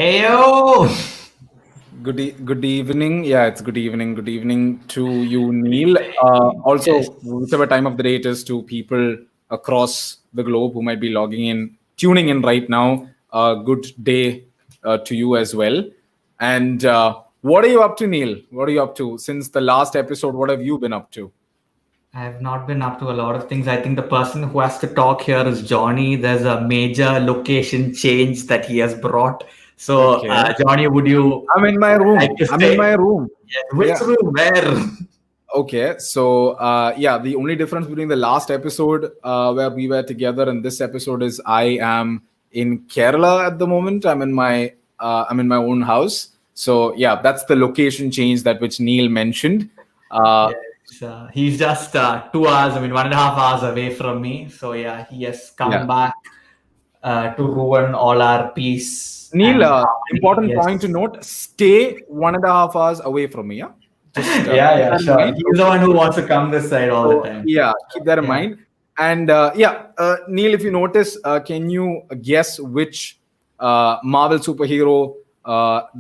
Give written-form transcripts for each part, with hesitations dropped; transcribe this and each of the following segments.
Heyo! Good evening. Yeah, it's good evening. Good evening to you, Neil. Also, Yes. whichever time of the day it is to people across the globe who might be logging in, tuning in right now. Good day to you as well. And what are you up to, Neil? What are you up to since the last episode? What have you been up to? I have not been up to a lot of things. I think the person who has to talk here is Johnny. There's a major location change that he has brought. So, Okay. Johnny, would you I'm in my like room. to I'm in say my room. which Yeah. room? Where? Okay, so yeah, the only difference between the last episode where we were together and this episode is I am in Kerala at the moment. I'm in my own house. So yeah, that's the location change that which Neil mentioned. Uh, Yes, he's just 2 hours, 1.5 hours away from me. So, yeah, he has yeah, come back to ruin all our peace Neil, and harmony. important point to Yes. note: stay 1.5 hours away from me. Yeah, just Yeah, keep yeah, that in sure. mind. He's the Okay. one who wants to come this side all the So time. yeah, keep that in Yeah. mind. And yeah, Neil, if you notice, can you guess which Marvel superhero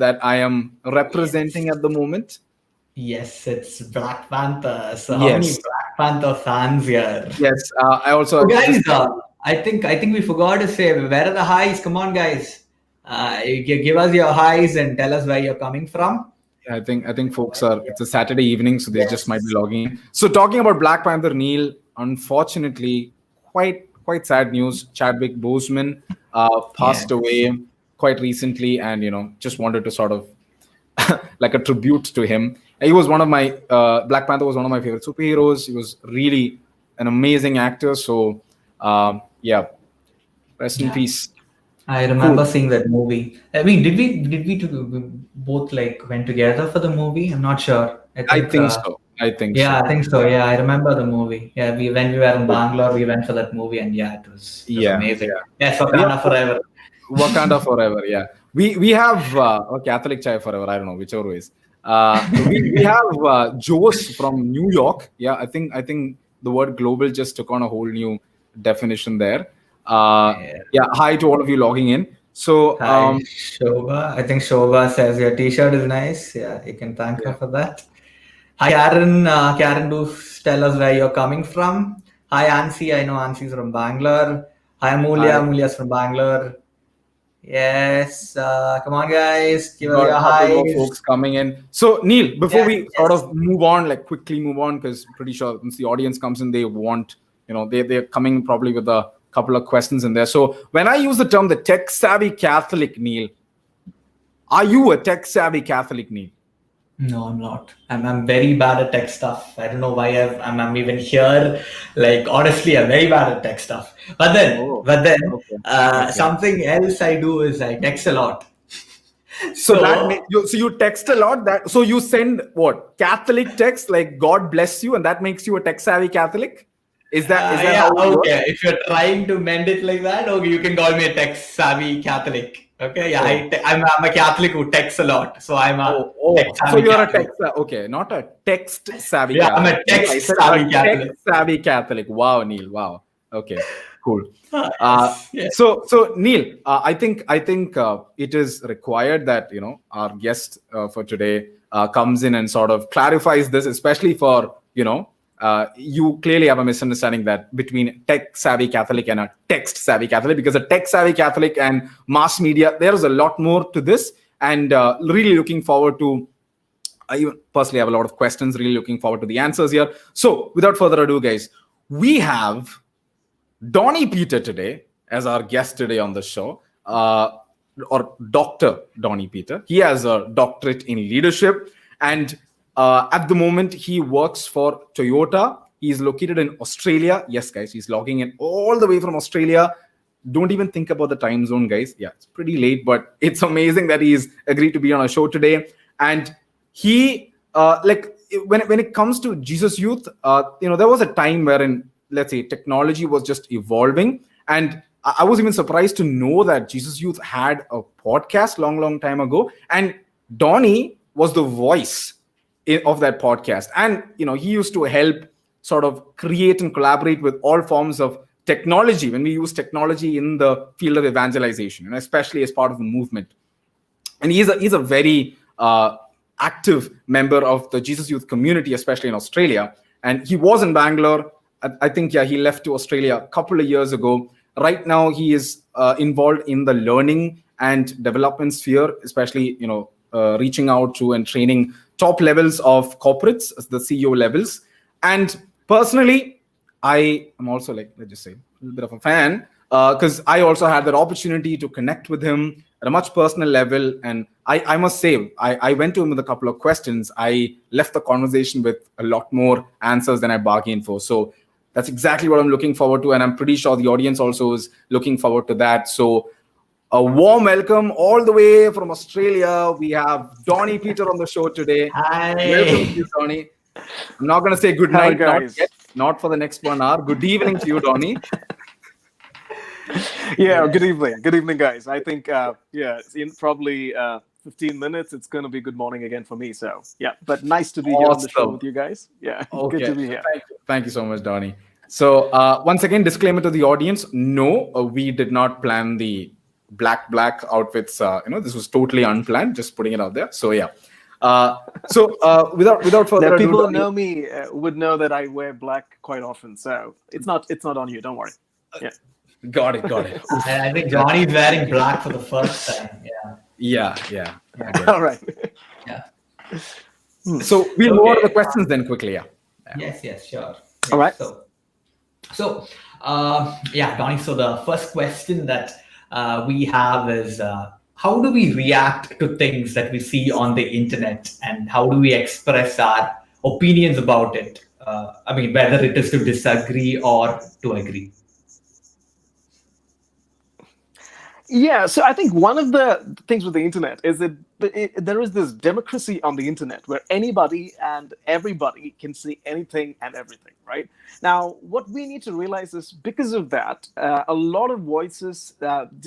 that I am representing at the moment? Yes, it's Black Panther. So how many Yes, Black Panther fans here? yes. I also So guys, just I think we forgot to say where are the highs? Come on, guys. Give us your highs and tell us where you're coming from. I think folks are. It's a Saturday evening, so they just might be Yes. logging in. So talking about Black Panther, Neil. Unfortunately, quite sad news. Chadwick Boseman passed Yes. away quite recently, and just wanted to sort of like a tribute to him. He was one of my Black Panther was one of my favorite superheroes. He was really an amazing actor. So yeah, rest in Yeah. peace. I Cool. remember seeing that movie. I mean, we both like went together for the movie? I'm not sure. I I think think so. I think Yeah, so. I think so. Yeah, I remember the movie. Yeah, we when we were in Cool. Bangalore, we went for that movie, and yeah, it was Yeah, amazing. yeah. Yes, We have Wakanda forever. Wakanda forever. Yeah, we have or Catholic chai forever. I don't know whichever ways. We have Jose from New York. Yeah, I think the word global just took on a whole new definition there. Yeah. Yeah, hi to all of you logging in. So Hi, Shobha. I think Shobha says your T-shirt is nice. Yeah, you can thank her yeah, for that. Hi, Karen. Karen, do tell us where you're coming from. Hi, Ansi. I know Ansi's from Bangalore. Hi, Amulya. hi. Amulya's from Bangalore. Yes. Come on, guys. Give us Got your a couple more highs. folks coming in. So Neil, before Yes. we sort Yes. of move on, like quickly move on, because pretty sure once the audience comes in, they want, they're coming probably with a couple of questions in there. So when I use the term the tech savvy Catholic, Neil, are you a tech savvy Catholic, Neil? No, I'm not. I'm very bad at tech stuff. I don't know why I'm even here. Like honestly, I'm very bad at tech stuff. But then, Oh, but then, okay, okay. something else I do is I text a lot. So that So so you text a lot. That so you send what Catholic text like God bless you, and that makes you a tech savvy Catholic. Is that yeah, how it works? okay. If you're trying to mend it like that, okay, you can call me a tech savvy Catholic. Okay, yeah, Oh, I'm a Catholic who texts a lot, so I'm a tech So savvy you're a Catholic. text, okay, not a text savvy Yeah, I'm Catholic. a Neil, I text said a savvy text Catholic. savvy Catholic. Wow, Neil. Wow. Okay, cool. Uh, Yes, yes. so Neil, I think it is required that our guest for today comes in and sort of clarifies this, especially for you clearly have a misunderstanding that between tech savvy Catholic and a text savvy Catholic, because a tech savvy Catholic and mass media, there is a lot more to this, and really looking forward to. I even personally have a lot of questions. Really looking forward to the answers here. So, without further ado, guys, we have Dony Peter today as our guest today on the show, or Dr. Dony Peter. He has a doctorate in leadership, and at the moment, he works for Toyota. He is located in Australia. Yes, guys, he's logging in all the way from Australia. Don't even think about the time zone, guys. Yeah, it's pretty late, but it's amazing that he's agreed to be on our show today. And he, like, when it comes to Jesus Youth, there was a time wherein, let's say, technology was just evolving, and I was even surprised to know that Jesus Youth had a podcast long time ago, and Donny was the voice of that podcast, and he used to help sort of create and collaborate with all forms of technology when we use technology in the field of evangelization, and especially as part of the movement. and he's a very active member of the Jesus Youth community, especially in Australia. And he was in Bangalore. I think, yeah, he left to Australia a couple of years ago. Right now, he is involved in the learning and development sphere, especially, reaching out to and training top levels of corporates, the CEO levels. And personally, I am also, like, let's just say, a little bit of a fan, because I also had that opportunity to connect with him at a much personal level. And I must say, I went to him with a couple of questions. I left the conversation with a lot more answers than I bargained for. So that's exactly what I'm looking forward to. And I'm pretty sure the audience also is looking forward to that. So a warm welcome all the way from Australia. We have Dony Peter on the show today. Hi. Welcome to you, Dony. I'm not going to say good night, not yet, not for the next 1 hour. Good evening to you, Dony. Yeah, good evening, guys. I think in probably 15 minutes it's going to be good morning again for me. So yeah, but nice to be here on the show with you guys. Yeah, okay. Good to be here. Thank you so much, Dony. So once again, disclaimer to the audience: no, we did not plan the black outfits. This was totally unplanned. Just putting it out there. So yeah. Without further ado, people who know me would know that I wear black quite often. So it's not on you. Don't worry. Yeah. Got it. And I think Johnny's wearing black for the first time. Yeah. All right. Yeah. So we'll move on to the questions then quickly. Yeah. Yes, sure. All right. So, Donnie. So the first question that we have is, how do we react to things that we see on the internet, and how do we express our opinions about it? Whether it is to disagree or to agree. Yeah, so I think one of the things with the internet is that there is this democracy on the internet where anybody and everybody can see anything and everything, right? Now, what we need to realize is because of that, a lot of voices,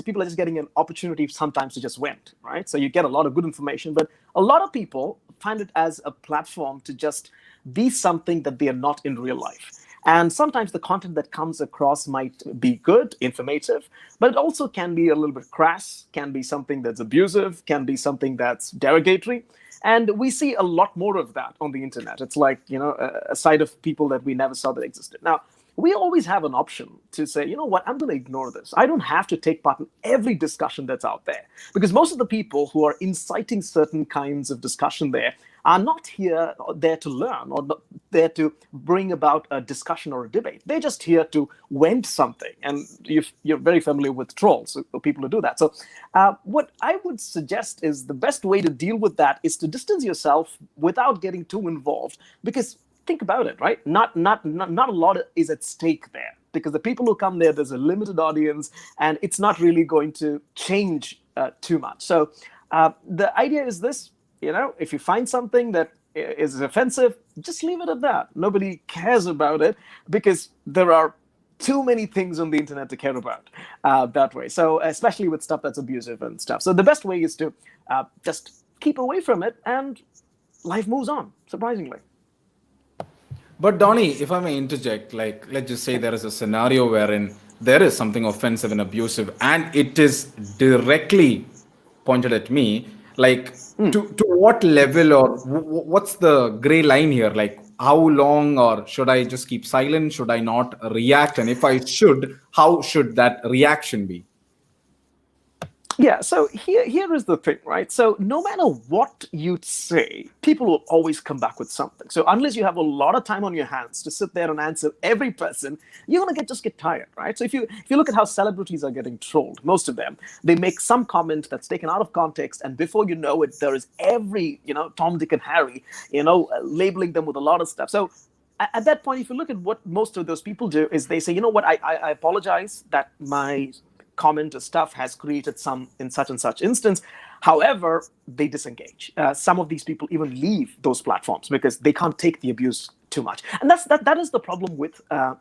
people are just getting an opportunity sometimes to just vent, right? So you get a lot of good information, but a lot of people find it as a platform to just be something that they are not in real life. And sometimes the content that comes across might be good, informative, but it also can be a little bit crass, can be something that's abusive, can be something that's derogatory. And we see a lot more of that on the internet. It's like, a side of people that we never saw that existed. Now, we always have an option to say, you know what, I'm going to ignore this. I don't have to take part in every discussion that's out there, because most of the people who are inciting certain kinds of discussion there are not there to learn or there to bring about a discussion or a debate. They're just here to vent something. And you're very familiar with trolls, so people who do that. So what I would suggest is the best way to deal with that is to distance yourself without getting too involved, because think about it, right? Not a lot is at stake there, because the people who come there's a limited audience, and it's not really going to change too much. So the idea is this: if you find something that is offensive, just leave it at that. Nobody cares about it, because there are too many things on the internet to care about that way. So especially with stuff that's abusive and stuff. So the best way is to just keep away from it, and life moves on, surprisingly. But Dony, if I may interject, like, let's just say there is a scenario wherein there is something offensive and abusive, and it is directly pointed at me. Like, to what level, or what's the gray line here? Like, how long, or should I just keep silent? Should I not react? And if I should, how should that reaction be? Yeah, so here is the thing, right? So no matter what you say, people will always come back with something. So unless you have a lot of time on your hands to sit there and answer every person, you're gonna just get tired, right? So if you look at how celebrities are getting trolled, most of them, they make some comment that's taken out of context, and before you know it, there is every Tom, Dick, and Harry, labeling them with a lot of stuff. So at that point, if you look at what most of those people do, is they say, you know what, I apologize that my comment or stuff has created some in such and such instance. However, they disengage. Some of these people even leave those platforms because they can't take the abuse too much. And that is the problem with the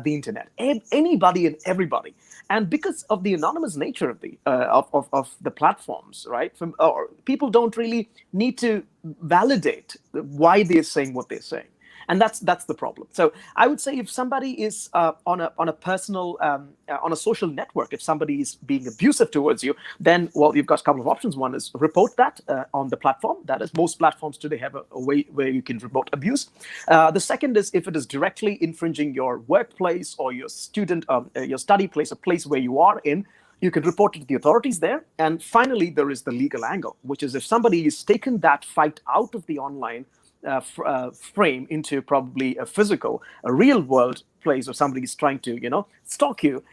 internet. Anybody and everybody. And because of the anonymous nature of the platforms, right? People don't really need to validate why they're saying what they're saying. and that's the problem. So I would say if somebody is on a personal on a social network, if somebody is being abusive towards you, then well, you've got a couple of options. One is report that on the platform. That is, most platforms today have a way where you can report abuse. The second is if it is directly infringing your workplace or your your study place, a place where you are in, you can report it to the authorities there. And finally, there is the legal angle, which is if somebody is taken that fight out of the online frame into probably a real world place, or somebody is trying to, stalk you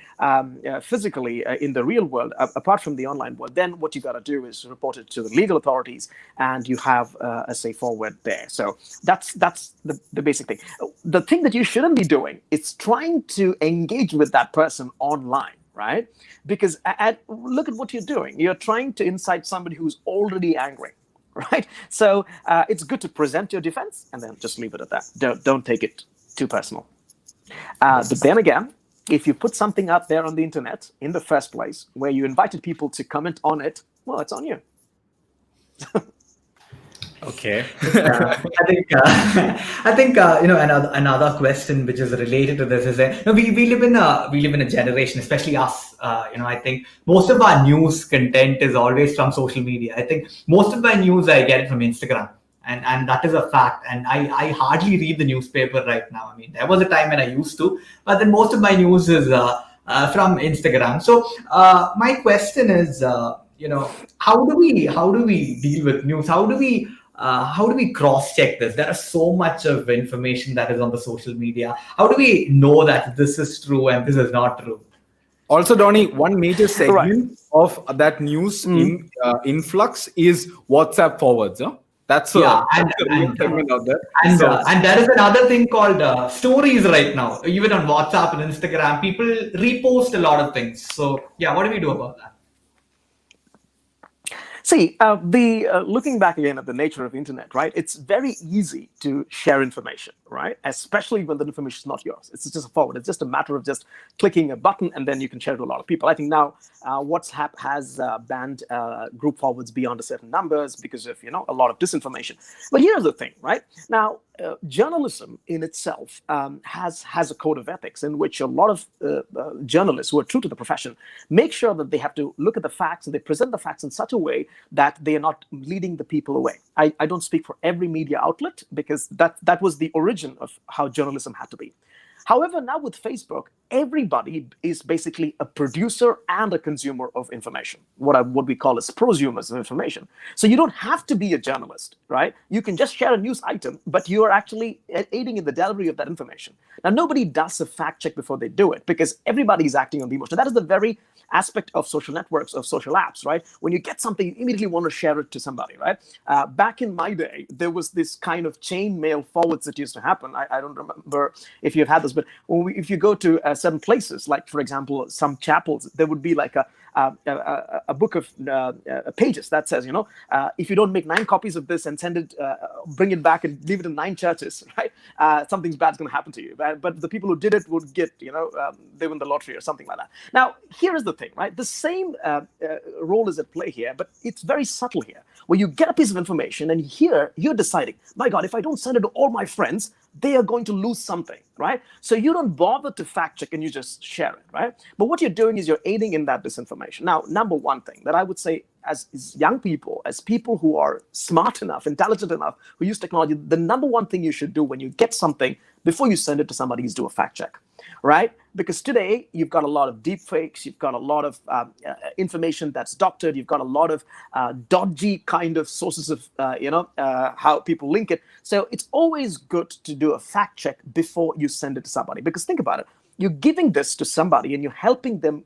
physically in the real world, apart from the online world, then what you got to do is report it to the legal authorities, and you have a safe forward there. So that's the basic thing. The thing that you shouldn't be doing is trying to engage with that person online. Right? Because look at what you're doing. You're trying to incite somebody who's already angry, right? So it's good to present your defense and then just leave it at that. Don't take it too personal. But then again, if you put something out there on the internet in the first place where you invited people to comment on it, well, it's on you. Okay. I think another question which is related to this is that we live in a generation, especially us. I think most of our news content is always from social media. I think most of my news I get it from Instagram, and that is a fact. And I hardly read the newspaper right now. I mean, there was a time when I used to, but then most of my news is from Instagram. So my question is, how do we deal with news? How do we cross-check this? There is so much of information that is on the social media. How do we know that this is true and this is not true? Also, Dony, one major segment of that news influx is WhatsApp forwards. Huh? That's a real segment out there. And there is another thing called stories right now. Even on WhatsApp and Instagram, people repost a lot of things. So yeah, what do we do about that? See, looking back again at the nature of the internet, right? It's very easy to share information, right? Especially when the information is not yours. It's just a forward. It's just a matter of just clicking a button and then you can share it to a lot of people. I think now WhatsApp has banned group forwards beyond a certain numbers because of, a lot of disinformation. But here's the thing, right? Now, journalism in itself has a code of ethics in which a lot of journalists who are true to the profession make sure that they have to look at the facts and they present the facts in such a way that they are not leading the people away. I don't speak for every media outlet because that was the origin of how journalism had to be. However, now with Facebook, everybody is basically a producer and a consumer of information, what we call as prosumers of information. So you don't have to be a journalist, right? You can just share a news item, but you are actually aiding in the delivery of that information. Now, nobody does a fact check before they do it because everybody is acting on the emotion. That is the very aspect of social networks, of social apps, right? When you get something, you immediately want to share it to somebody, right? Back in my day, there was this kind of chain mail forwards that used to happen. I don't remember if you've had this, but if you go to certain places, like, for example, some chapels, there would be like a book of pages that says, if you don't make 9 copies of this and send it, bring it back and leave it in 9 churches, right? Something bad's going to happen to you. But the people who did it would get, they win the lottery or something like that. Now, here is the thing, right? The same role is at play here, but it's very subtle here. Where you get a piece of information and here you're deciding, my God, if I don't send it to all my friends, they are going to lose something, right? So you don't bother to fact check and you just share it, right? But what you're doing is you're aiding in that disinformation. Now, number one thing that I would say as young people, as people who are smart enough, intelligent enough, who use technology, the number one thing you should do when you get something before you send it to somebody is do a fact check, right? Because today you've got a lot of deep fakes, you've got a lot of information that's doctored, you've got a lot of dodgy kind of sources of, how people link it. So it's always good to do a fact check before you send it to somebody. Because think about it, you're giving this to somebody and you're helping them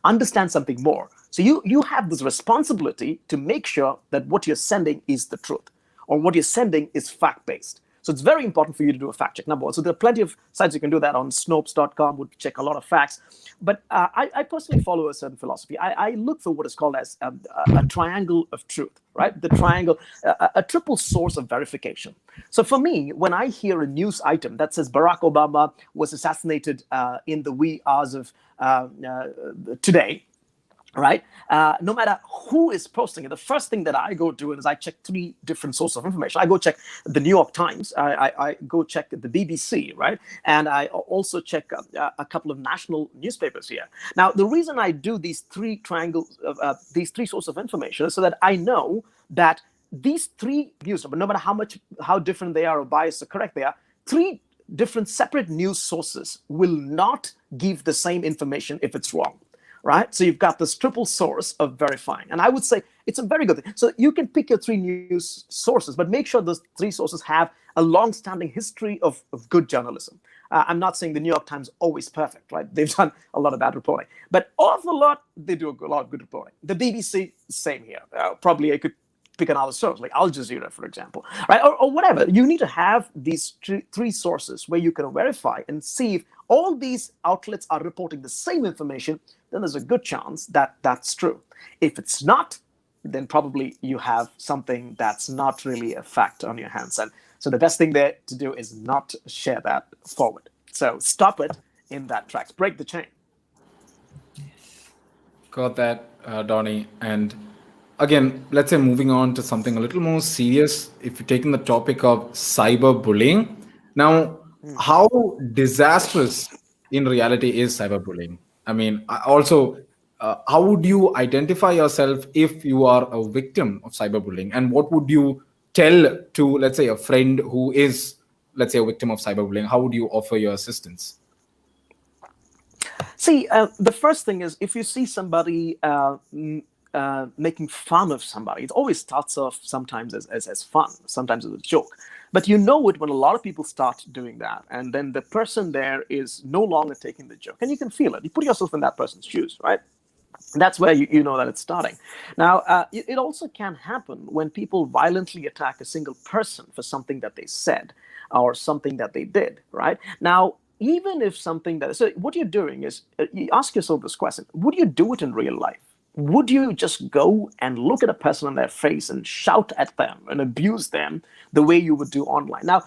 understand something more. So you have this responsibility to make sure that what you're sending is the truth or what you're sending is fact-based. So it's very important for you to do a fact check, number one. So there are plenty of sites you can do that on. Snopes.com would check a lot of facts. But I personally follow a certain philosophy. I look for what is called as a triangle of truth, right? The triangle, a triple source of verification. So for me, when I hear a news item that says Barack Obama was assassinated in the wee hours of today, right? No matter who is posting it, the first thing that I go do is I check three different sources of information. I go check the New York Times, I go check the BBC, right? And I also check a couple of national newspapers here. Now, the reason I do these three triangles, these three sources of information is so that I know that these three views, no matter how different they are or biased or correct they are, three different separate news sources will not give the same information if it's wrong. Right? So you've got this triple source of verifying. And I would say it's a very good thing. So you can pick your three news sources, but make sure those three sources have a long-standing history of good journalism. I'm not saying the New York Times always perfect, right? They've done a lot of bad reporting, but awful lot, they do a lot of good reporting. The BBC, same here. Probably I could pick another source, like Al Jazeera, for example, right? Or whatever. You need to have these three sources where you can verify and see if all these outlets are reporting the same information, then there's a good chance that that's true. If it's not, then probably you have something that's not really a fact on your hands. And so the best thing there to do is not share that forward. So stop it in that tracks, break the chain. Got that, Donny. And again, let's say moving on to something a little more serious, if you're taking the topic of cyberbullying. Now, how disastrous in reality is cyberbullying? I mean, how would you identify yourself if you are a victim of cyberbullying? And what would you tell to, let's say, a friend who is, let's say, a victim of cyberbullying? How would you offer your assistance? See, the first thing is if you see somebody making fun of somebody, it always starts off sometimes as fun, sometimes as a joke. But you know it when a lot of people start doing that, and then the person there is no longer taking the joke, and you can feel it. You put yourself in that person's shoes, right? That's where you know that it's starting. Now, it also can happen when people violently attack a single person for something that they said or something that they did, right? Now, even if something that, so what you're doing is, you ask yourself this question: would you do it in real life? Would you just go and look at a person on their face and shout at them and abuse them the way you would do online? Now,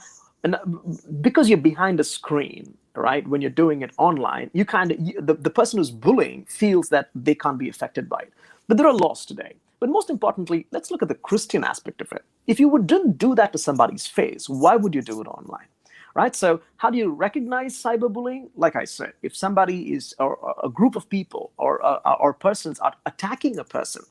because you're behind a screen, right, when you're doing it online, you the person who's bullying feels that they can't be affected by it. But there are laws today. But most importantly, let's look at the Christian aspect of it. If you didn't do that to somebody's face, why would you do it online? Right? So how do you recognize cyberbullying? Like I said, if somebody is, or a group of people or persons are attacking a person,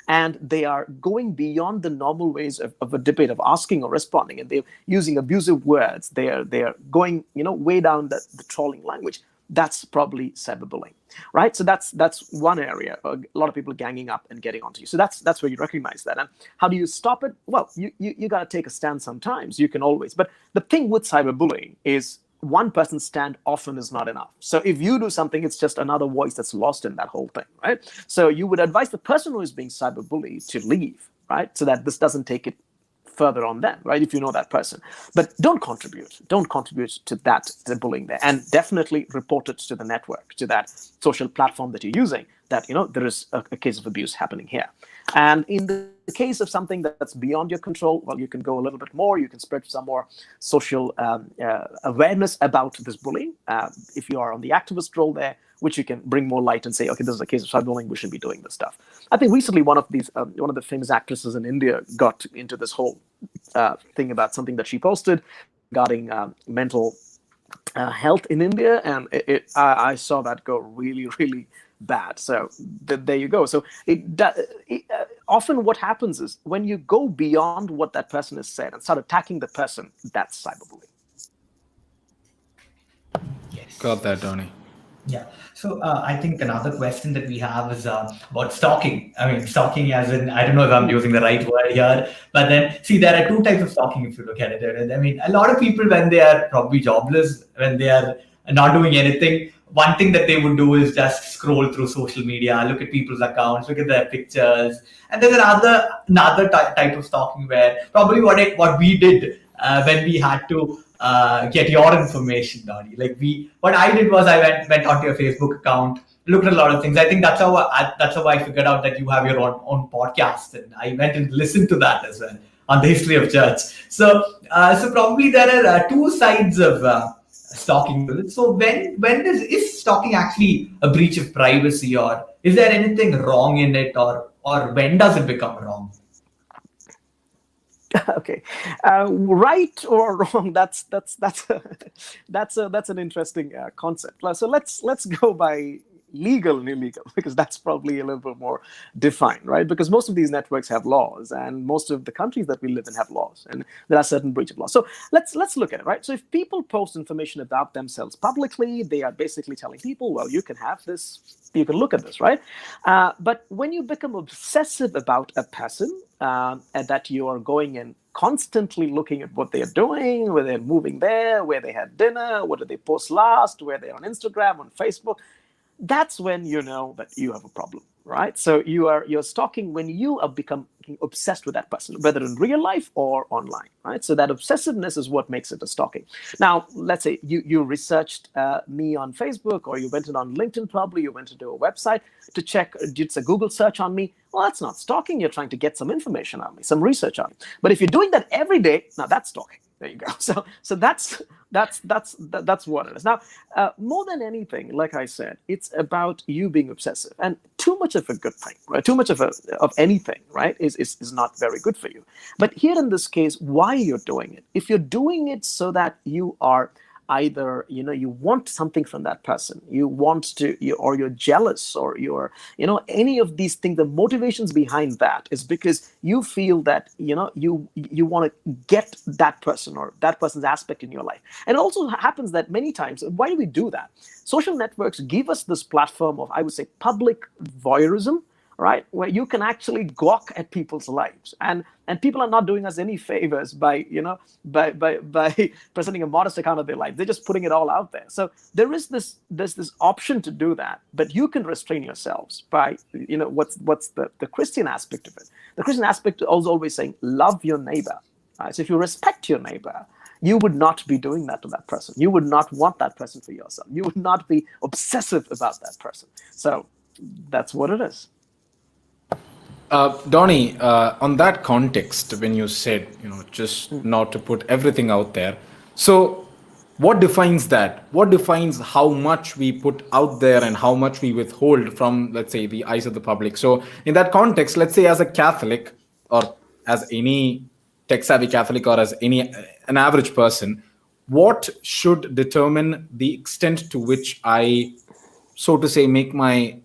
and they are going beyond the normal ways of a debate, of asking or responding, and they're using abusive words, they're going way down the trolling language, that's probably cyberbullying, right? So that's one area. A lot of people ganging up and getting onto you. So that's where you recognize that. And how do you stop it? Well, you got to take a stand sometimes. You can always. But the thing with cyberbullying is one person's stand often is not enough. So if you do something, it's just another voice that's lost in that whole thing, right? So you would advise the person who is being cyberbullied to leave, right? So that this doesn't take it further on them, right? If you know that person. But don't contribute to that, the bullying there. And definitely report it to the network, to that social platform that you're using, that there is a case of abuse happening here. And in the case of something that's beyond your control, well, you can go a little bit more. You can spread some more social awareness about this bullying. If you are on the activist role there, which you can bring more light and say, okay, this is a case of cyberbullying, we should be doing this stuff. I think recently one of the famous actresses in India got into this whole thing about something that she posted regarding mental health in India, and I saw that go really, really bad. So there you go. So often what happens is when you go beyond what that person has said and start attacking the person, that's cyberbullying. Yes. Got that, Dony. Yeah. So I think another question that we have is about stalking. I mean, stalking as in, I don't know if I'm using the right word here, but then see, there are two types of stalking if you look at it. I mean, a lot of people, when they are probably jobless, when they are not doing anything, one thing that they would do is just scroll through social media, look at people's accounts, look at their pictures. And there's another type of stalking where probably what we did when we had to get your information, Dony. Like what I did was I went onto your Facebook account, looked at a lot of things. I think that's how I figured out that you have your own podcast, and I went and listened to that as well on the history of church. So probably there are two sides of stalking with it. So when is stalking actually a breach of privacy, or is there anything wrong in it, or when does it become wrong? Okay, right or wrong, that's an interesting concept. So let's go by legal and illegal, because that's probably a little bit more defined, right? Because most of these networks have laws, and most of the countries that we live in have laws, and there are certain breach of law. So let's look at it, right? So if people post information about themselves publicly, they are basically telling people, well, you can have this, you can look at this, right? But when you become obsessive about a person, and that you are going and constantly looking at what they are doing, where they're moving there, where they had dinner, what did they post last, where they're on Instagram, on Facebook, that's when you know that you have a problem, right? So you're stalking when you are becoming obsessed with that person, whether in real life or online, right? So that obsessiveness is what makes it a stalking. Now, let's say you researched me on Facebook, or you went in on LinkedIn, probably you went into a website to check, it's a Google search on me. Well, that's not stalking. You're trying to get some information on me, some research on me. But if you're doing that every day, now that's stalking. There you go. So that's what it is. Now, more than anything, like I said, it's about you being obsessive, and too much of a good thing, right? Too much of anything, right, is not very good for you. But here in this case, why you're doing it? If you're doing it so that you are either, you want something from that person, or you're jealous, or you're, any of these things, the motivations behind that is because you feel that, you want to get that person or that person's aspect in your life. And it also happens that many times, why do we do that? Social networks give us this platform of, I would say, public voyeurism, right, where you can actually gawk at people's lives, and people are not doing us any favors by by presenting a modest account of their life. They're just putting it all out there. So there's this option to do that, but you can restrain yourselves by, what's the Christian aspect of it. The Christian aspect is always saying, love your neighbor, right? So if you respect your neighbor, you would not be doing that to that person. You would not want that person for yourself. You would not be obsessive about that person. So that's what it is. Dony, on that context, when you said, just not to put everything out there, so what defines that? What defines how much we put out there and how much we withhold from, let's say, the eyes of the public? So in that context, let's say as a Catholic, or as any tech-savvy Catholic, or as an average person, what should determine the extent to which I, so to say, make my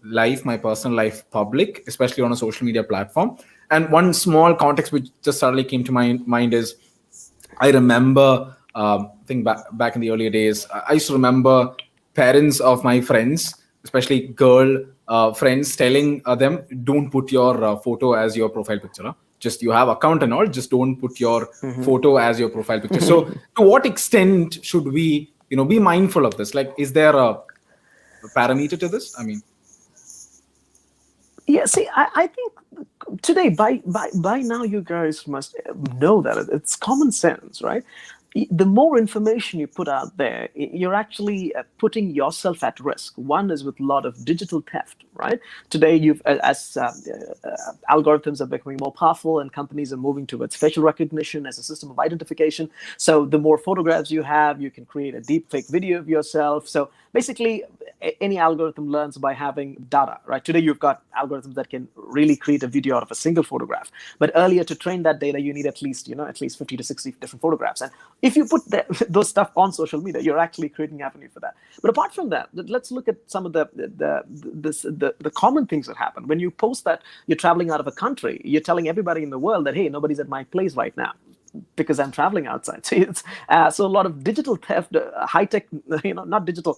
personal life public, especially on a social media platform? And one small context which just suddenly came to my mind is, I remember, I think back in the earlier days, I used to remember parents of my friends, especially girl friends, telling them, don't put your photo as your profile picture. Huh? Just, you have account and all, just don't put your photo as your profile picture. So to what extent should we, be mindful of this? Like, is there a parameter to this? I mean, yeah, see, I think today, by now, you guys must know that it's common sense, right? The more information you put out there, you're actually putting yourself at risk. One is with a lot of digital theft, right? Today, as algorithms are becoming more powerful and companies are moving towards facial recognition as a system of identification. So the more photographs you have, you can create a deep fake video of yourself. So basically, any algorithm learns by having data, right? Today, you've got algorithms that can really create a video out of a single photograph. But earlier, to train that data, you need at least 50 to 60 different photographs. And if you put those stuff on social media, you're actually creating avenue for that. But apart from that, let's look at some of the common things that happen. When you post that you're traveling out of a country, you're telling everybody in the world that, hey, nobody's at my place right now, because I'm traveling outside. So it's so a lot of digital theft, high tech, not digital,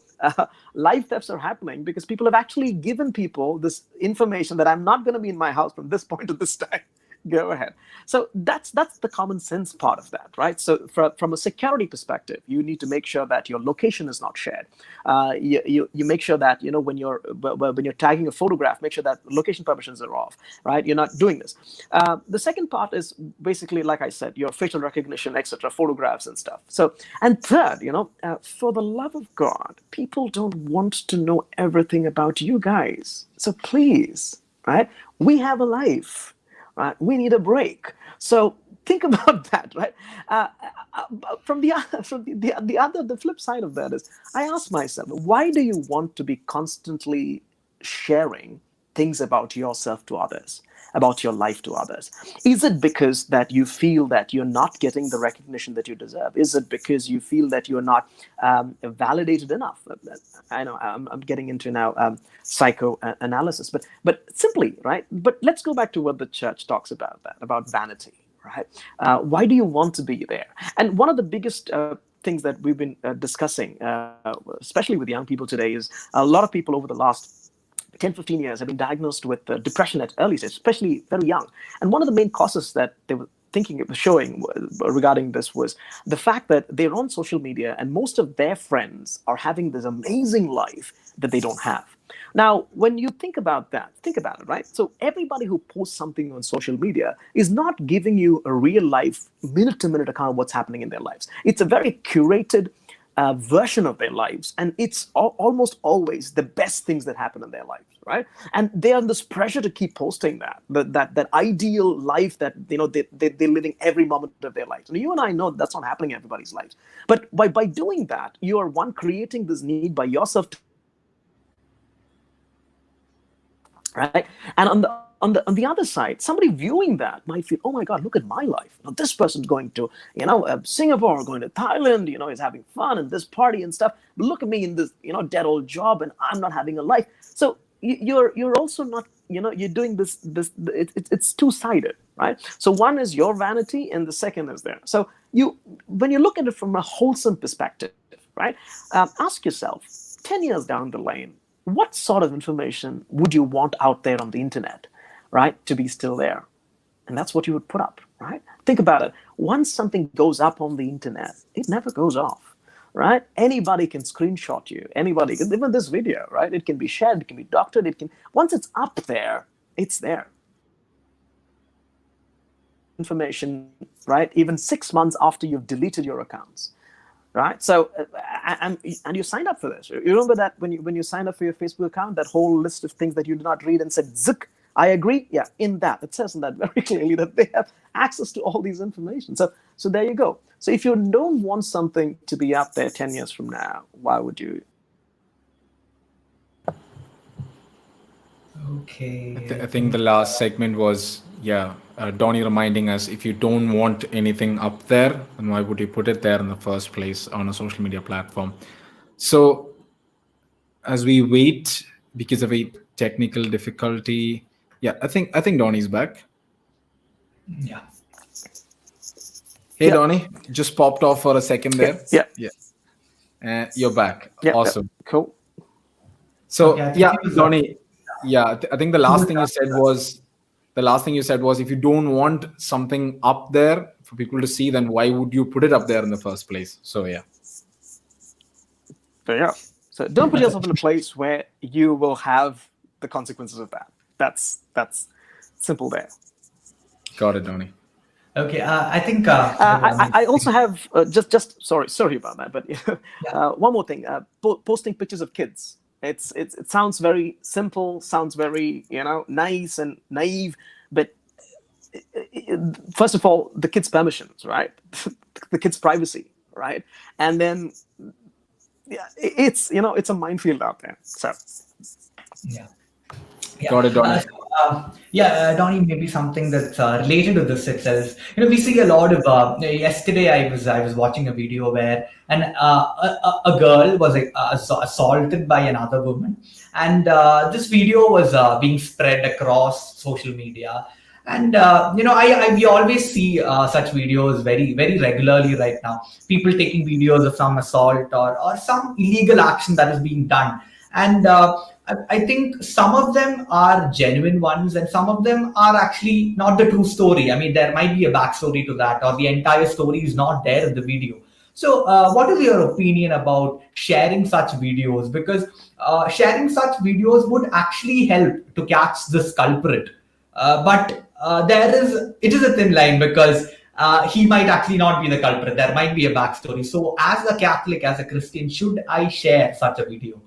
live thefts are happening because people have actually given people this information that I'm not going to be in my house from this point to this time. Go ahead. So that's the common sense part of that, right? So from a security perspective, you need to make sure that your location is not shared. You make sure that when you're tagging a photograph, make sure that location permissions are off, right? You're not doing this. The second part is basically, like I said, your facial recognition, etc., photographs and stuff. So, and third, for the love of God, people don't want to know everything about you guys. So please, right? We have a life. right? We need a break. So think about that, right? From the flip side of that is, I ask myself, why do you want to be constantly sharing things about yourself to others, about your life to others? Is it because that you feel that you're not getting the recognition that you deserve? Is it because you feel that you're not validated enough? I know I'm getting into now psychoanalysis, but simply, right? But let's go back to what the church talks about, that about vanity, right? Why do you want to be there? And one of the biggest things that we've been discussing, especially with young people today, is a lot of people over the last 10, 15 years have been diagnosed with depression at early stage, especially very young. And one of the main causes that they were showing regarding this was the fact that they're on social media and most of their friends are having this amazing life that they don't have. Now, when you think about that, think about it, right? So everybody who posts something on social media is not giving you a real life, minute-to-minute account of what's happening in their lives. It's a very curated version of their lives, and it's almost always the best things that happen in their lives, right? And they are under this pressure to keep posting that ideal life that they're living every moment of their lives. And you and I know that's not happening in everybody's lives. But by doing that, you are creating this need by yourself to, right? And on the other side, somebody viewing that might feel, oh my God, look at my life. Now, this person's going to, Singapore, going to Thailand, is having fun and this party and stuff. But look at me in this, dead old job, and I'm not having a life. So you're also not, you're doing this. It's two-sided, right? So one is your vanity, and the second is there. So when you look at it from a wholesome perspective, right? Ask yourself, 10 years down the lane, what sort of information would you want out there on the internet, right, to be still there? And that's what you would put up, right? Think about it. Once something goes up on the internet, it never goes off, right? Anybody can screenshot you. Anybody can, even this video, right? It can be shared, it can be doctored, once it's up there, it's there. Information, right? Even 6 months after you've deleted your accounts. Right, so and you signed up for this. You remember that when you signed up for your Facebook account, that whole list of things that you did not read and said, "Zik, I agree." Yeah, it says in that very clearly that they have access to all these information. So there you go. So if you don't want something to be up there 10 years from now, why would you? Okay. I think the last segment was Dony reminding us, if you don't want anything up there, then why would you put it there in the first place on a social media platform? So as we wait because of a technical difficulty, I think Dony's back. Yeah. Hey, Dony, just popped off for a second there. Yeah. You're back. Yeah, awesome. Cool. So Dony, I think the last thing you said was if you don't want something up there for people to see, then why would you put it up there in the first place? So So don't put yourself in a place where you will have the consequences of that. That's simple there. Got it, Dony. Okay, I think I also have just sorry about that, but one more thing: posting pictures of kids. It sounds very simple, sounds very nice and naive, but first of all, the kids' permissions, right? The kids' privacy, right? And then it's a minefield out there. So got it, Dony. Dony, maybe something that's related to this itself. We see a lot of. Yesterday, I was watching a video where a girl was assaulted by another woman, and this video was being spread across social media. And we always see such videos very, very regularly right now. People taking videos of some assault or some illegal action that is being done, and I think some of them are genuine ones and some of them are actually not the true story. I mean, there might be a backstory to that, or the entire story is not there in the video. So what is your opinion about sharing such videos? Because sharing such videos would actually help to catch this culprit. But it is a thin line, because he might actually not be the culprit. There might be a backstory. So as a Catholic, as a Christian, should I share such a video?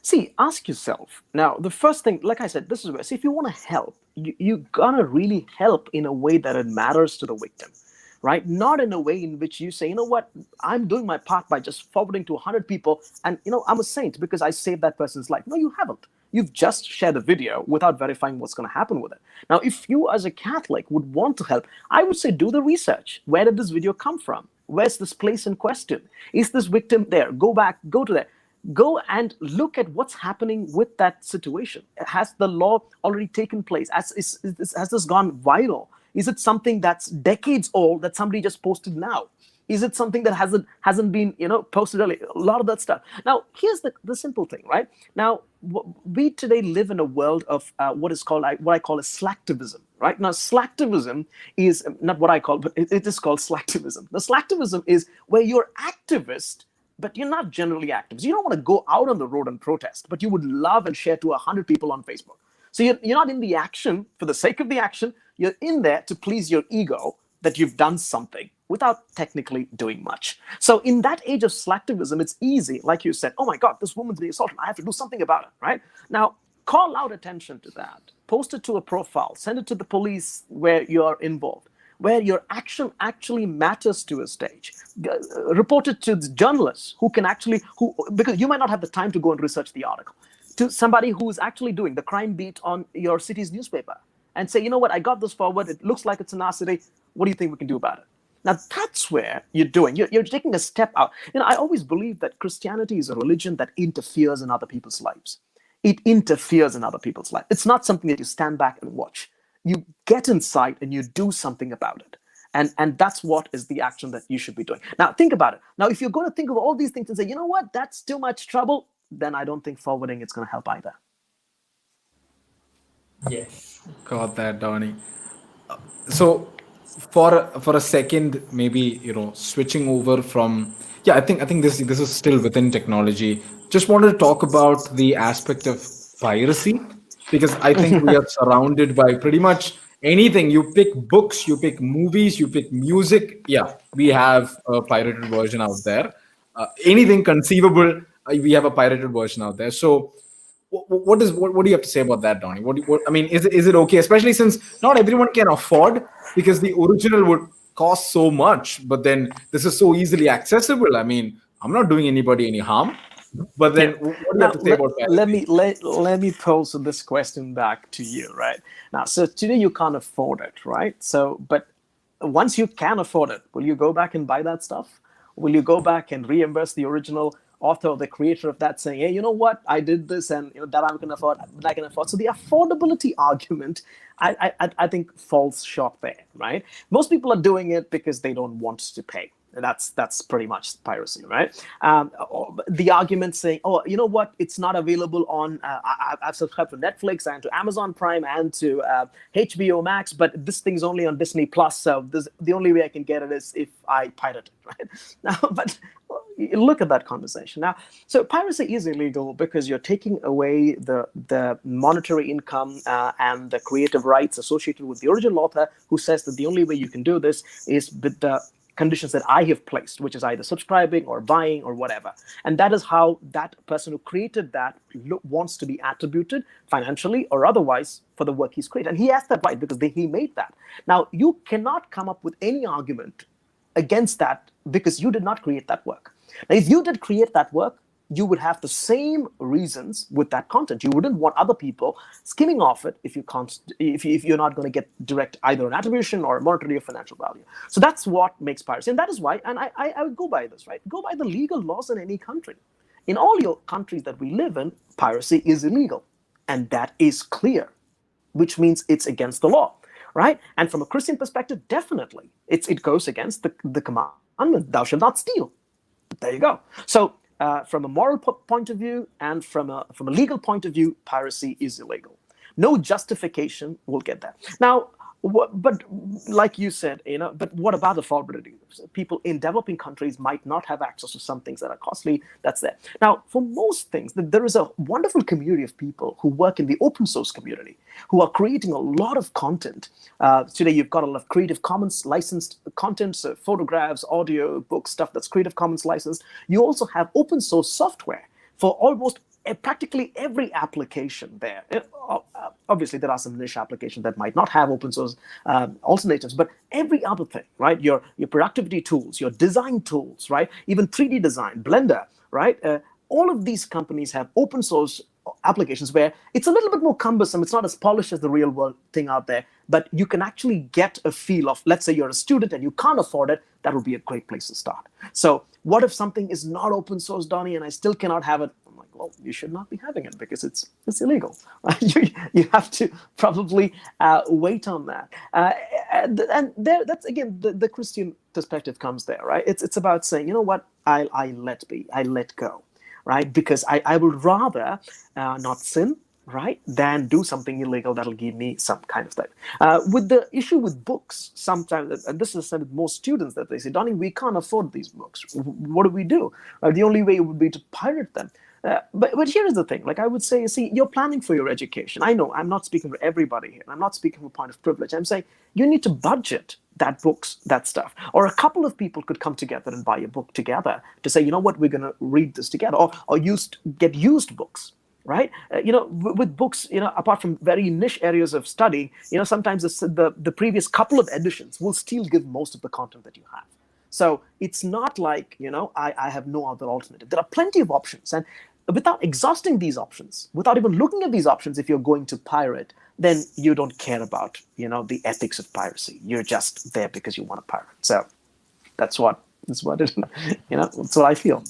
See, ask yourself. Now, the first thing, like I said, this is where, see, if you want to help, you gotta really help in a way that it matters to the victim, right? Not in a way in which you say, you know what, I'm doing my part by just forwarding to 100 people and, I'm a saint because I saved that person's life. No, you haven't. You've just shared a video without verifying what's going to happen with it. Now, if you as a Catholic would want to help, I would say do the research. Where did this video come from? Where's this place in question? Is this victim there? Go back, go to there. Go and look at what's happening with that situation. Has the law already taken place? Has this gone viral? Is it something that's decades old that somebody just posted now? Is it something that hasn't been posted earlier? A lot of that stuff. Now, here's the simple thing, right? Now, we today live in a world of what I call a slacktivism, right? Now, slacktivism is not what I call, but it is called slacktivism. The slacktivism is where you're activist, but you're not generally activist. You don't want to go out on the road and protest, but you would love and share to 100 people on Facebook. So you're not in the action for the sake of the action. You're in there to please your ego that you've done something without technically doing much. So in that age of slacktivism, it's easy, like you said, oh my God, this woman's being assaulted. I have to do something about it, right? Now, call out attention to that. Post it to a profile. Send it to the police where you're involved, where your action actually matters to a stage. Report it to the journalists because you might not have the time to go and research the article, to somebody who's actually doing the crime beat on your city's newspaper and say, you know what, I got this forward. It looks like it's in our city. What do you think we can do about it? Now, that's where you're taking a step out. I always believe that Christianity is a religion that interferes in other people's lives. It interferes in other people's lives. It's not something that you stand back and watch. You get inside and you do something about it. And that's what is the action that you should be doing. Now, think about it. Now, if you're going to think of all these things and say, you know what, that's too much trouble, then I don't think forwarding is going to help either. Yes. Got that, Dony. So for a second, maybe switching over from I think this is still within technology. Just wanted to talk about the aspect of piracy, because I think we are surrounded by pretty much anything. You pick books, you pick movies, you pick music. Yeah, we have a pirated version out there. Anything conceivable, we have a pirated version out there. So what do you have to say about that, Donnie? I mean, is it okay, especially since not everyone can afford, because the original would cost so much, but then this is so easily accessible. I mean, I'm not doing anybody any harm, but then what do you have to say about that? Let me pose this question back to you, right? Now, so today you can't afford it, right? So, but once you can afford it, will you go back and buy that stuff? Will you go back and reimburse the original author or the creator of that, saying, hey, you know what, I did this and that I can afford, that I can afford. So the affordability argument, I think, falls short there, right? Most people are doing it because they don't want to pay. And that's pretty much piracy, right? The argument saying, oh, you know what, it's not available on, I've subscribed to Netflix and to Amazon Prime and to HBO Max, but this thing's only on Disney Plus, so the only way I can get it is if I pirate it, right? Now, but look at that conversation. Now, so piracy is illegal because you're taking away the monetary income and the creative rights associated with the original author, who says that the only way you can do this is with the conditions that I have placed, which is either subscribing or buying or whatever. And that is how that person who created that wants to be attributed financially or otherwise for the work he's created. And he has that right because he made that. Now, you cannot come up with any argument against that because you did not create that work. Now, if you did create that work, you would have the same reasons with that content. You wouldn't want other people skimming off it if you're not going to get direct either an attribution or monetary or financial value. So that's what makes piracy. And that is why, and I would go by this, right? Go by the legal laws in any country. In all your countries that we live in, piracy is illegal. And that is clear, which means it's against the law, right? And from a Christian perspective, definitely, it goes against the commandment, thou shalt not steal. There you go. So from a moral point of view and from a legal point of view, piracy is illegal. No justification will get that. Now, but like you said, but what about affordability? People in developing countries might not have access to some things that are costly. That's there. Now, for most things, there is a wonderful community of people who work in the open source community, who are creating a lot of content. Today, you've got a lot of Creative Commons licensed content, so photographs, audio, books, stuff that's Creative Commons licensed. You also have open source software for almost practically every application there. Obviously, there are some niche applications that might not have open source alternatives, but every other thing, right? Your productivity tools, your design tools, right? Even 3D design, Blender, right? All of these companies have open source applications where it's a little bit more cumbersome. It's not as polished as the real world thing out there, but you can actually get a feel of, let's say you're a student and you can't afford it, that would be a great place to start. So what if something is not open source, Dony, and I still cannot have it? I'm like, well, you should not be having it because it's illegal. You have to probably wait on that. And there, that's again, the Christian perspective comes there, right? It's about saying, you know what, I let be, I let go. Right? Because I would rather not sin, right, than do something illegal that'll give me some kind of thing. With the issue with books, sometimes, and this is said with most students, that they say, Donnie, we can't afford these books. What do we do? The only way would be to pirate them. But here is the thing. Like I would say, see, you're planning for your education. I know I'm not speaking for everybody here. I'm not speaking from a point of privilege. I'm saying you need to budget that books, that stuff. Or a couple of people could come together and buy a book together to say, you know what, we're going to read this together. Or get used books, right? With books, apart from very niche areas of study, sometimes the previous couple of editions will still give most of the content that you have. So it's not like, I have no other alternative. There are plenty of options. And without exhausting these options, without even looking at these options, if you're going to pirate, then you don't care about, the ethics of piracy. You're just there because you want to pirate. So that's what that's what I feel.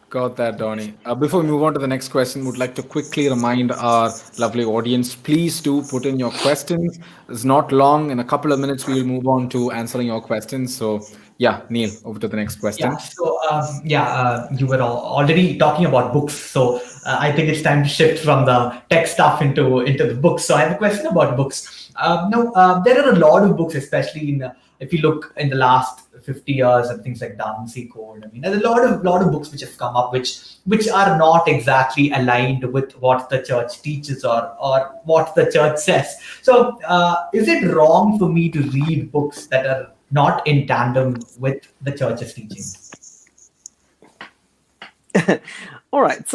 Got that, Donny. Before we move on to the next question, would like to quickly remind our lovely audience, please do put in your questions. It's not long. In a couple of minutes, we will move on to answering your questions. So yeah, Neil, over to the next question. Yeah. So you were already talking about books. So I think it's time to shift from the tech stuff into the books. So I have a question about books. There are a lot of books, especially if you look in the last 50 years and things like Vinci Code. I mean, there's a lot of books which have come up which are not exactly aligned with what the church teaches or what the church says. So is it wrong for me to read books that are not in tandem with the church's teaching? All right.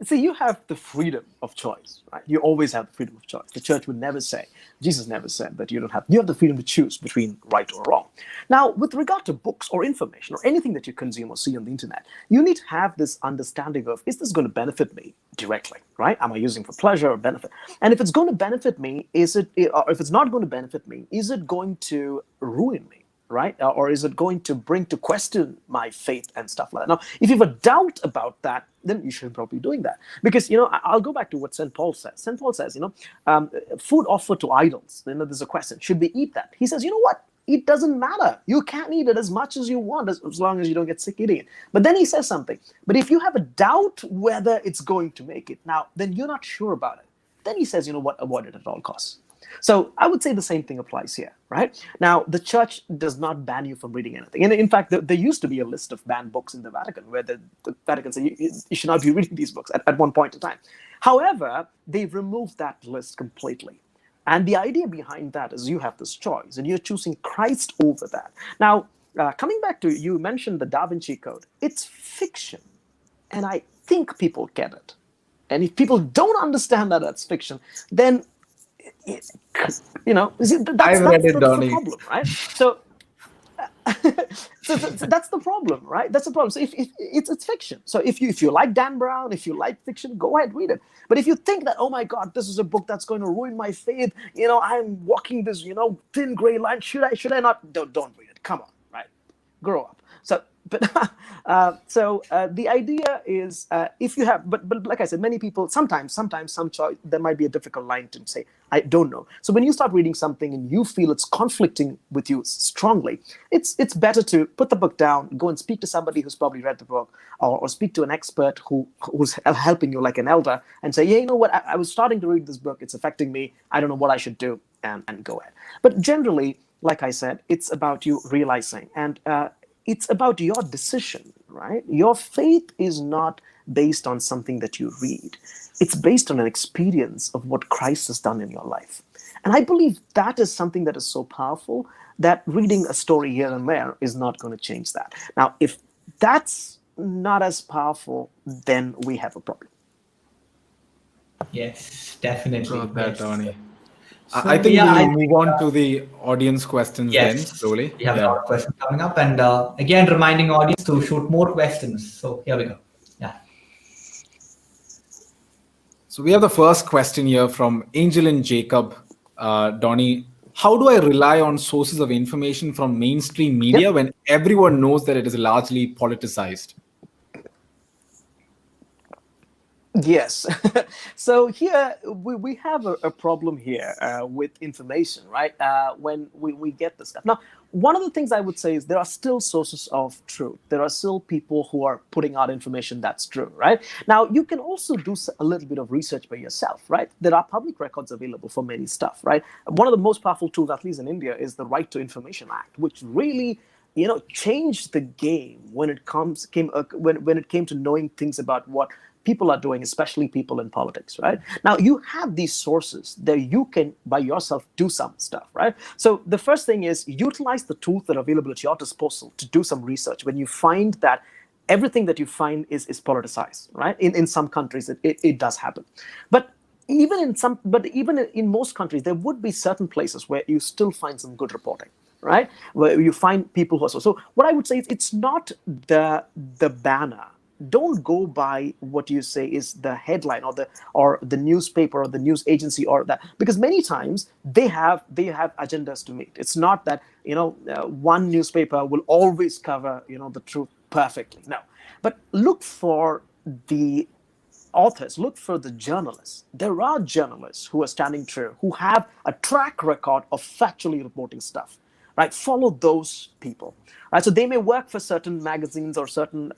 So you have the freedom of choice, right? You always have the freedom of choice. The church would never say, Jesus never said that you have the freedom to choose between right or wrong. Now, with regard to books or information or anything that you consume or see on the internet, you need to have this understanding of, is this going to benefit me directly, right? Am I using for pleasure or benefit? And if it's going to benefit me, or if it's not going to benefit me, is it going to ruin me? Right? Or is it going to bring to question my faith and stuff like that? Now, if you have a doubt about that, then you should probably be doing that. Because, I'll go back to what St. Paul says. St. Paul says, food offered to idols, there's a question, should we eat that? He says, you know what? It doesn't matter. You can eat it as much as you want, as long as you don't get sick eating it. But then he says something. But if you have a doubt whether it's going to make it, now, then you're not sure about it. Then he says, you know what? Avoid it at all costs. So I would say the same thing applies here, right? Now, the church does not ban you from reading anything. And in fact, there used to be a list of banned books in the Vatican where the Vatican said you should not be reading these books at one point in time. However, they've removed that list completely. And the idea behind that is you have this choice and you're choosing Christ over that. Now, coming back to, you mentioned the Da Vinci Code. It's fiction. And I think people get it. And if people don't understand that that's fiction, then that's the problem, right? So that's the problem, right? That's the problem. So if it's fiction. So if you like Dan Brown, if you like fiction, go ahead, read it. But if you think that, oh my God, this is a book that's going to ruin my faith, I'm walking this, thin gray line. Should I not? Don't read it. Come on, right? Grow up. So, but the idea is if you have, but like I said, many people sometimes some choice, there might be a difficult line to say, I don't know. So when you start reading something and you feel it's conflicting with you strongly, it's better to put the book down, go and speak to somebody who's probably read the book, or speak to an expert who's helping you, like an elder, and say, yeah, you know what, I was starting to read this book, it's affecting me, I don't know what I should do, and go ahead. But generally, like I said, it's about you realizing, and it's about your decision, right? Your faith is not based on something that you read. It's based on an experience of what Christ has done in your life. And I believe that is something that is so powerful that reading a story here and there is not going to change that. Now, if that's not as powerful, then we have a problem. Yes, definitely. Got that, Yes. Tony. So I think yeah, I we'll think, move on to the audience questions then yes, slowly. we have a Yeah. lot of questions coming up, and again, reminding audience to shoot more questions. So here we go. Yeah. So we have the first question here from Angel and Jacob. Donny, how do I rely on sources of information from mainstream media Yep. when everyone knows that it is largely politicized? Yes. So here we have a problem here with information, right? When we get this stuff. Now, one of the things I would say is there are still sources of truth. There are still people who are putting out information that's true, right? Now, you can also do a little bit of research by yourself, right? There are public records available for many stuff, right? One of the most powerful tools, at least in India, is the Right to Information Act, which really changed the game when when it came to knowing things about what people are doing, especially people in politics, right? Now, you have these sources that you can, by yourself, do some stuff, right? So the first thing is utilize the tools that are available at your disposal to do some research. When you find that everything that you find is politicized, right? In some countries, it does happen. But even in most countries, there would be certain places where you still find some good reporting, right? Where you find people who are so. What I would say is it's not the banner. Don't go by what you say is the headline or the newspaper or the news agency or that, because many times they have agendas to meet. It's not that one newspaper will always cover the truth perfectly. No, but look for the authors, look for the journalists. There are journalists who are standing true, who have a track record of factually reporting stuff, right? Follow those people, right? So they may work for certain magazines or certain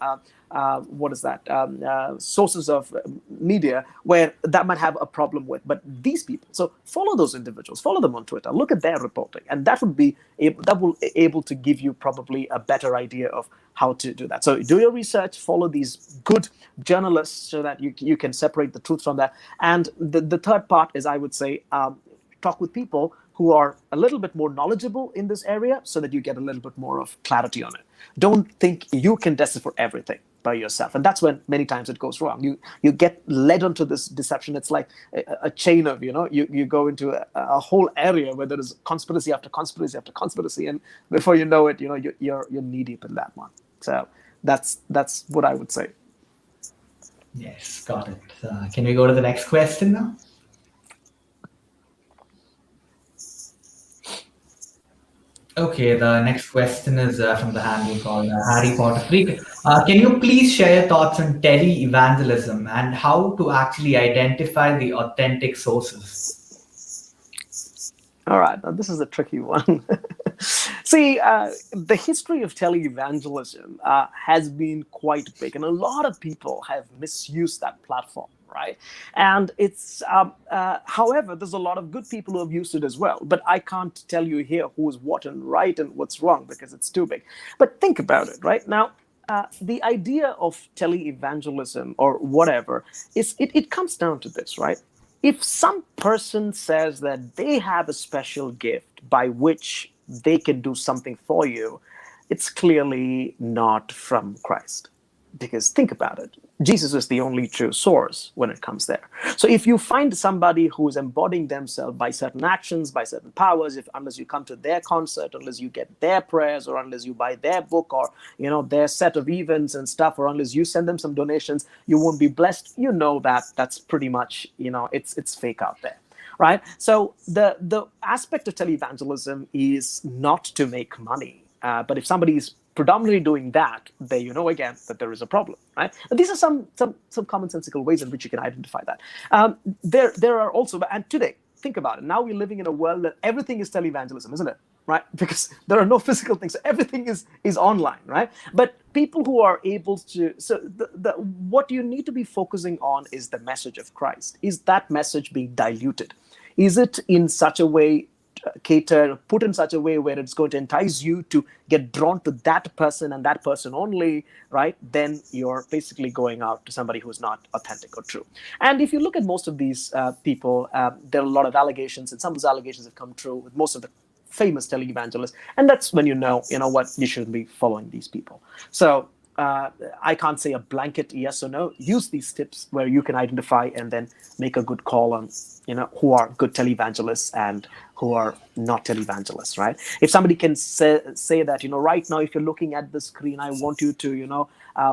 sources of media where that might have a problem with, but these people. So follow those individuals, follow them on Twitter, look at their reporting, and that will able to give you probably a better idea of how to do that. So do your research, follow these good journalists so that you can separate the truth from that. And the third part is, I would say, talk with people who are a little bit more knowledgeable in this area so that you get a little bit more of clarity on it. Don't think you can decipher everything by yourself. And that's when many times it goes wrong. You get led onto this deception. It's like a chain of, you go into a whole area where there is conspiracy after conspiracy after conspiracy. And before you know it, you're knee deep in that one. So that's what I would say. Yes, got it. Can we go to the next question now? Okay, the next question is from the handle called Harry Potter Freak. Can you please share your thoughts on tele-evangelism and how to actually identify the authentic sources? All right, now this is a tricky one. See, the history of tele-evangelism has been quite big, and a lot of people have misused that platform, right? And it's, however, there's a lot of good people who have used it as well. But I can't tell you here who's what and right and what's wrong because it's too big. But think about it, right? Now, the idea of tele-evangelism or whatever is it comes down to this, right? If some person says that they have a special gift by which they can do something for you, it's clearly not from Christ. Because think about it, Jesus is the only true source when it comes there. So if you find somebody who is embodying themselves by certain actions, by certain powers, unless you come to their concert, unless you get their prayers, or unless you buy their book, or their set of events and stuff, or unless you send them some donations, you won't be blessed. That's pretty much it's fake out there. Right. So the aspect of televangelism is not to make money. But if somebody is predominantly doing that, there again that there is a problem, right? And these are some commonsensical ways in which you can identify that. There are also, and today, think about it. Now we're living in a world that everything is televangelism, isn't it? Right? Because there are no physical things. So everything is online, right? But people who are able to, so what you need to be focusing on is the message of Christ. Is that message being diluted? Is it in such a way put in such a way where it's going to entice you to get drawn to that person and that person only, right? Then you're basically going out to somebody who's not authentic or true. And if you look at most of these people, there are a lot of allegations, and some of those allegations have come true with most of the famous televangelists, and that's when you know what, you shouldn't be following these people. So I can't say a blanket yes or no. Use these tips where you can identify and then make a good call on, who are good televangelists and who are not televangelists, right? If somebody can say that, right now, if you're looking at the screen, I want you to,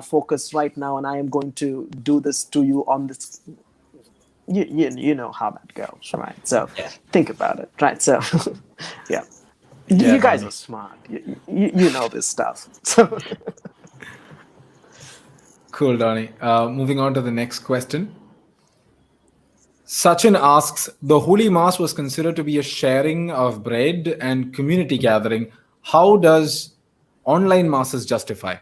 focus right now, and I am going to do this to you on this. You know how that goes, right? So Yeah. think about it, right? So yeah, Yeah, you guys Dony. are smart. You know this stuff. So Cool, Donnie. Moving on to the next question. Sachin asks, the Holy Mass was considered to be a sharing of bread and community gathering. How does online masses justify?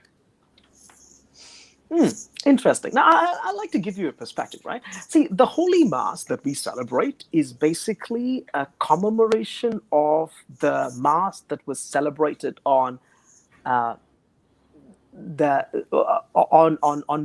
interesting. Now, I like to give you a perspective, right? See, the Holy Mass that we celebrate is basically a commemoration of the Mass that was celebrated on on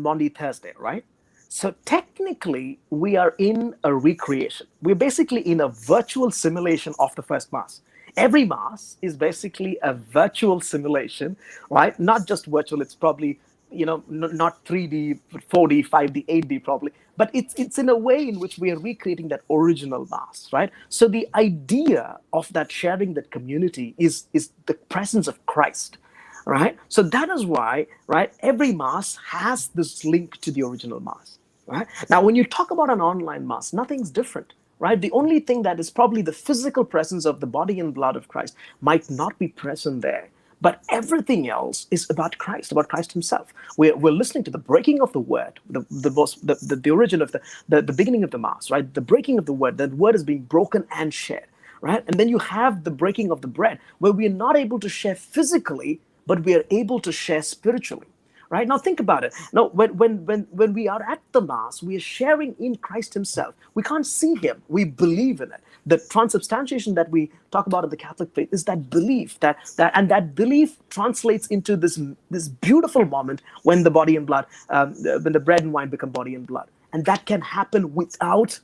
Monday, Thursday, right? So technically, we are in a recreation. We're basically in a virtual simulation of the first Mass. Every Mass is basically a virtual simulation, right? Not just virtual, it's probably, not 3D, 4D, 5D, 8D probably, but it's in a way in which we are recreating that original Mass, right? So the idea of that sharing, that community is the presence of Christ, right? So that is why, right, every Mass has this link to the original Mass, right? Now, when you talk about an online Mass, nothing's different, right? The only thing that is probably the physical presence of the body and blood of Christ might not be present there. But everything else is about Christ himself. We're listening to the breaking of the word, the origin of the beginning of the Mass, right? The breaking of the word is being broken and shared, right? And then you have the breaking of the bread, where we are not able to share physically, but we are able to share spiritually. Right now, think about it. Now, when we are at the Mass, we are sharing in Christ Himself. We can't see Him; we believe in it. The transubstantiation that we talk about in the Catholic faith is that belief, that belief translates into this beautiful moment when the body and blood, when the bread and wine become body and blood, and that can happen without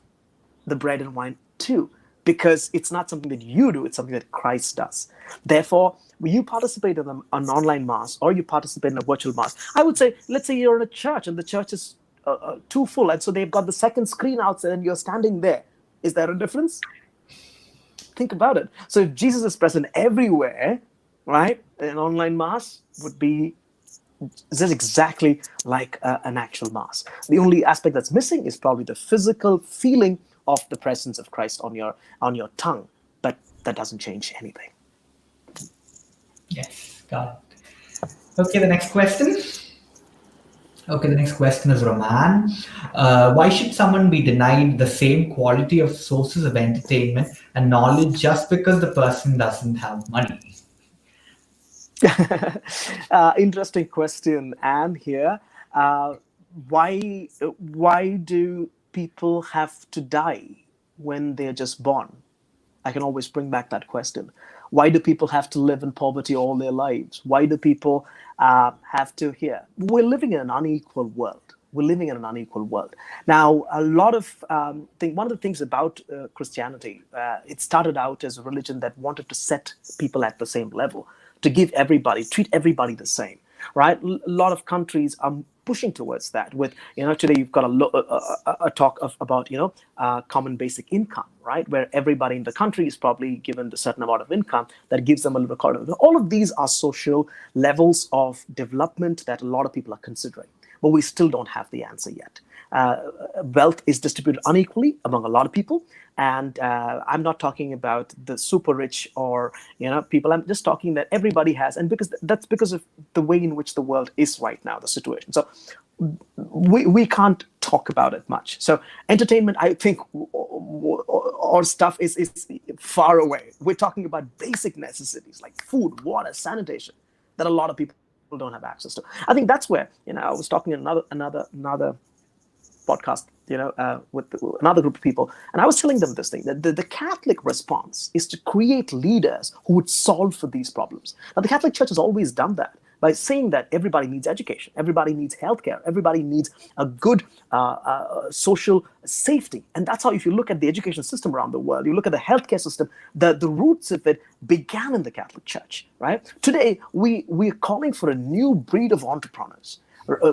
the bread and wine too, because it's not something that you do, it's something that Christ does. Therefore, when you participate in an online Mass or you participate in a virtual Mass, I would say, let's say you're in a church and the church is too full, and so they've got the second screen outside and you're standing there. Is there a difference? Think about it. So if Jesus is present everywhere, right, an online Mass would be just exactly like an actual Mass. The only aspect that's missing is probably the physical feeling of the presence of Christ on your tongue, but that doesn't change anything. Yes, got it. Okay, the next question. Okay, the next question is Roman. Why should someone be denied the same quality of sources of entertainment and knowledge just because the person doesn't have money? Interesting question, Anne. Here, why do people have to die when they're just born? I can always bring back that question. Why do people have to live in poverty all their lives? Why do people have to here? We're living in an unequal world. We're living in an unequal world. Now, a lot of one of the things about Christianity, it started out as a religion that wanted to set people at the same level, to treat everybody the same, right? A lot of countries are pushing towards that. With today you've got a talk about common basic income, right, where everybody in the country is probably given a certain amount of income that gives them a little bit. All of these are social levels of development that a lot of people are considering, but we still don't have the answer yet. Wealth is distributed unequally among a lot of people, and I'm not talking about the super rich or people. I'm just talking that everybody has, and that's because of the way in which the world is right now, the situation. So we can't talk about it much. So entertainment, I think, or stuff is far away. We're talking about basic necessities like food, water, sanitation that a lot of people don't have access to. I think that's where I was talking in another podcast, with another group of people, and I was telling them this thing, that the Catholic response is to create leaders who would solve for these problems. Now, the Catholic Church has always done that by saying that everybody needs education, everybody needs healthcare, everybody needs a good social safety. And that's how, if you look at the education system around the world, you look at the healthcare system, the roots of it began in the Catholic Church, right? Today, we're calling for a new breed of entrepreneurs.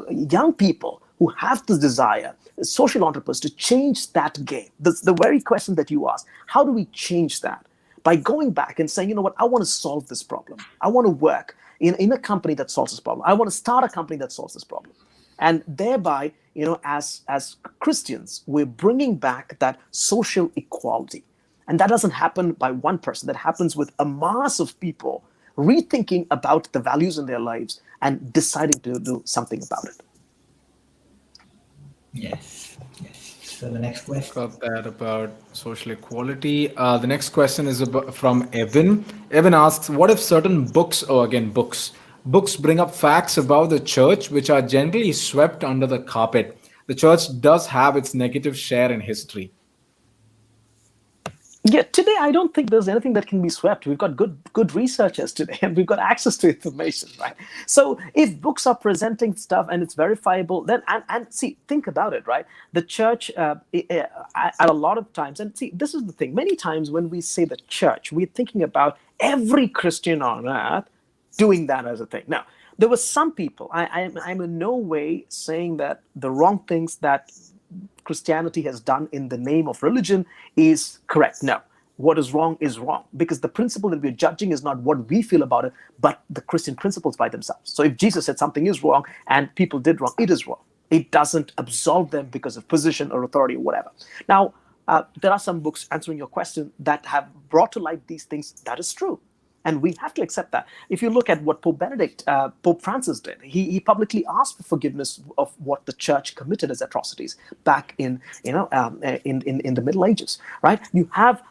young people who have this desire, social entrepreneurs, to change that game. The very question that you asked, how do we change that? By going back and saying, you know what, I want to solve this problem. I want to work in a company that solves this problem. I want to start a company that solves this problem. And thereby, as Christians, we're bringing back that social equality. And that doesn't happen by one person. That happens with a mass of people rethinking about the values in their lives and deciding to do something about it. Yes. So the next question. Got that about social equality. The next question is from Evan. Evan asks, what if certain books, books bring up facts about the church which are generally swept under the carpet? The church does have its negative share in history. Yeah, today I don't think there's anything that can be swept. We've got good researchers today, and we've got access to information, right? So if books are presenting stuff and it's verifiable, then and see, think about it, right? The church at a lot of times, and see, this is the thing. Many times when we say the church, we're thinking about every Christian on earth doing that as a thing. Now, there were some people. I'm in no way saying that the wrong things that Christianity has done in the name of religion is correct. No, what is wrong, because the principle that we're judging is not what we feel about it, but the Christian principles by themselves. So if Jesus said something is wrong and people did wrong, it is wrong. It doesn't absolve them because of position or authority or whatever. Now, there are some books answering your question that have brought to light these things. That is true. And we have to accept that. If you look at what Pope Francis did, he publicly asked for forgiveness of what the church committed as atrocities back in the Middle Ages, right? You have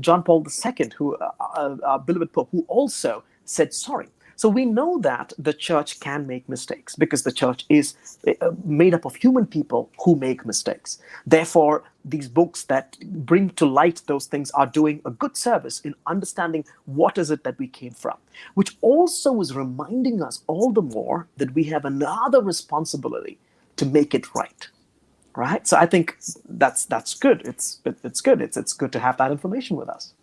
John Paul II, who our beloved Pope, who also said sorry. So we know that the church can make mistakes because the church is made up of human people who make mistakes. Therefore, these books that bring to light those things are doing a good service in understanding what is it that we came from, which also is reminding us all the more that we have another responsibility to make it right. Right? So I think that's good. It's good. It's good to have that information with us.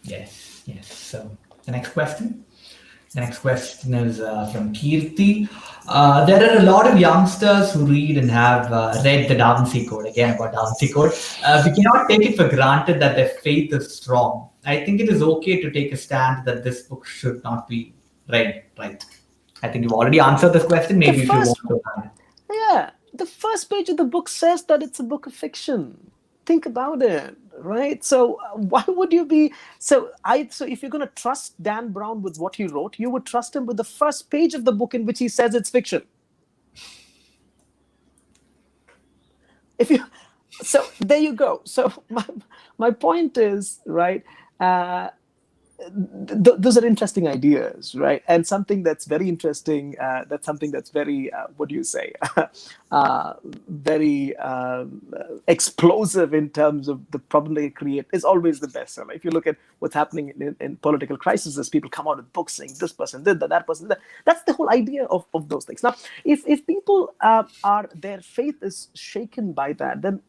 Yes. So the next question. The next question is from Kirti. There are a lot of youngsters who read and have read the Da Vinci Code. Again, about Da Vinci Code. We cannot take it for granted that their faith is strong. I think it is okay to take a stand that this book should not be read, right? I think you've already answered this question. Maybe if you want to add. Yeah, the first page of the book says that it's a book of fiction. Think about it, right? So why would you be so if you're going to trust Dan Brown with what he wrote, you would trust him with the first page of the book in which he says it's fiction. So there you go. So my point is, right, those are interesting ideas, right? And something that's very interesting, that's something that's very, very explosive in terms of the problem they create is always the bestseller. If you look at what's happening in political crises, people come out with books saying this person did that person did that. That's the whole idea of those things. Now, if people their faith is shaken by that, then,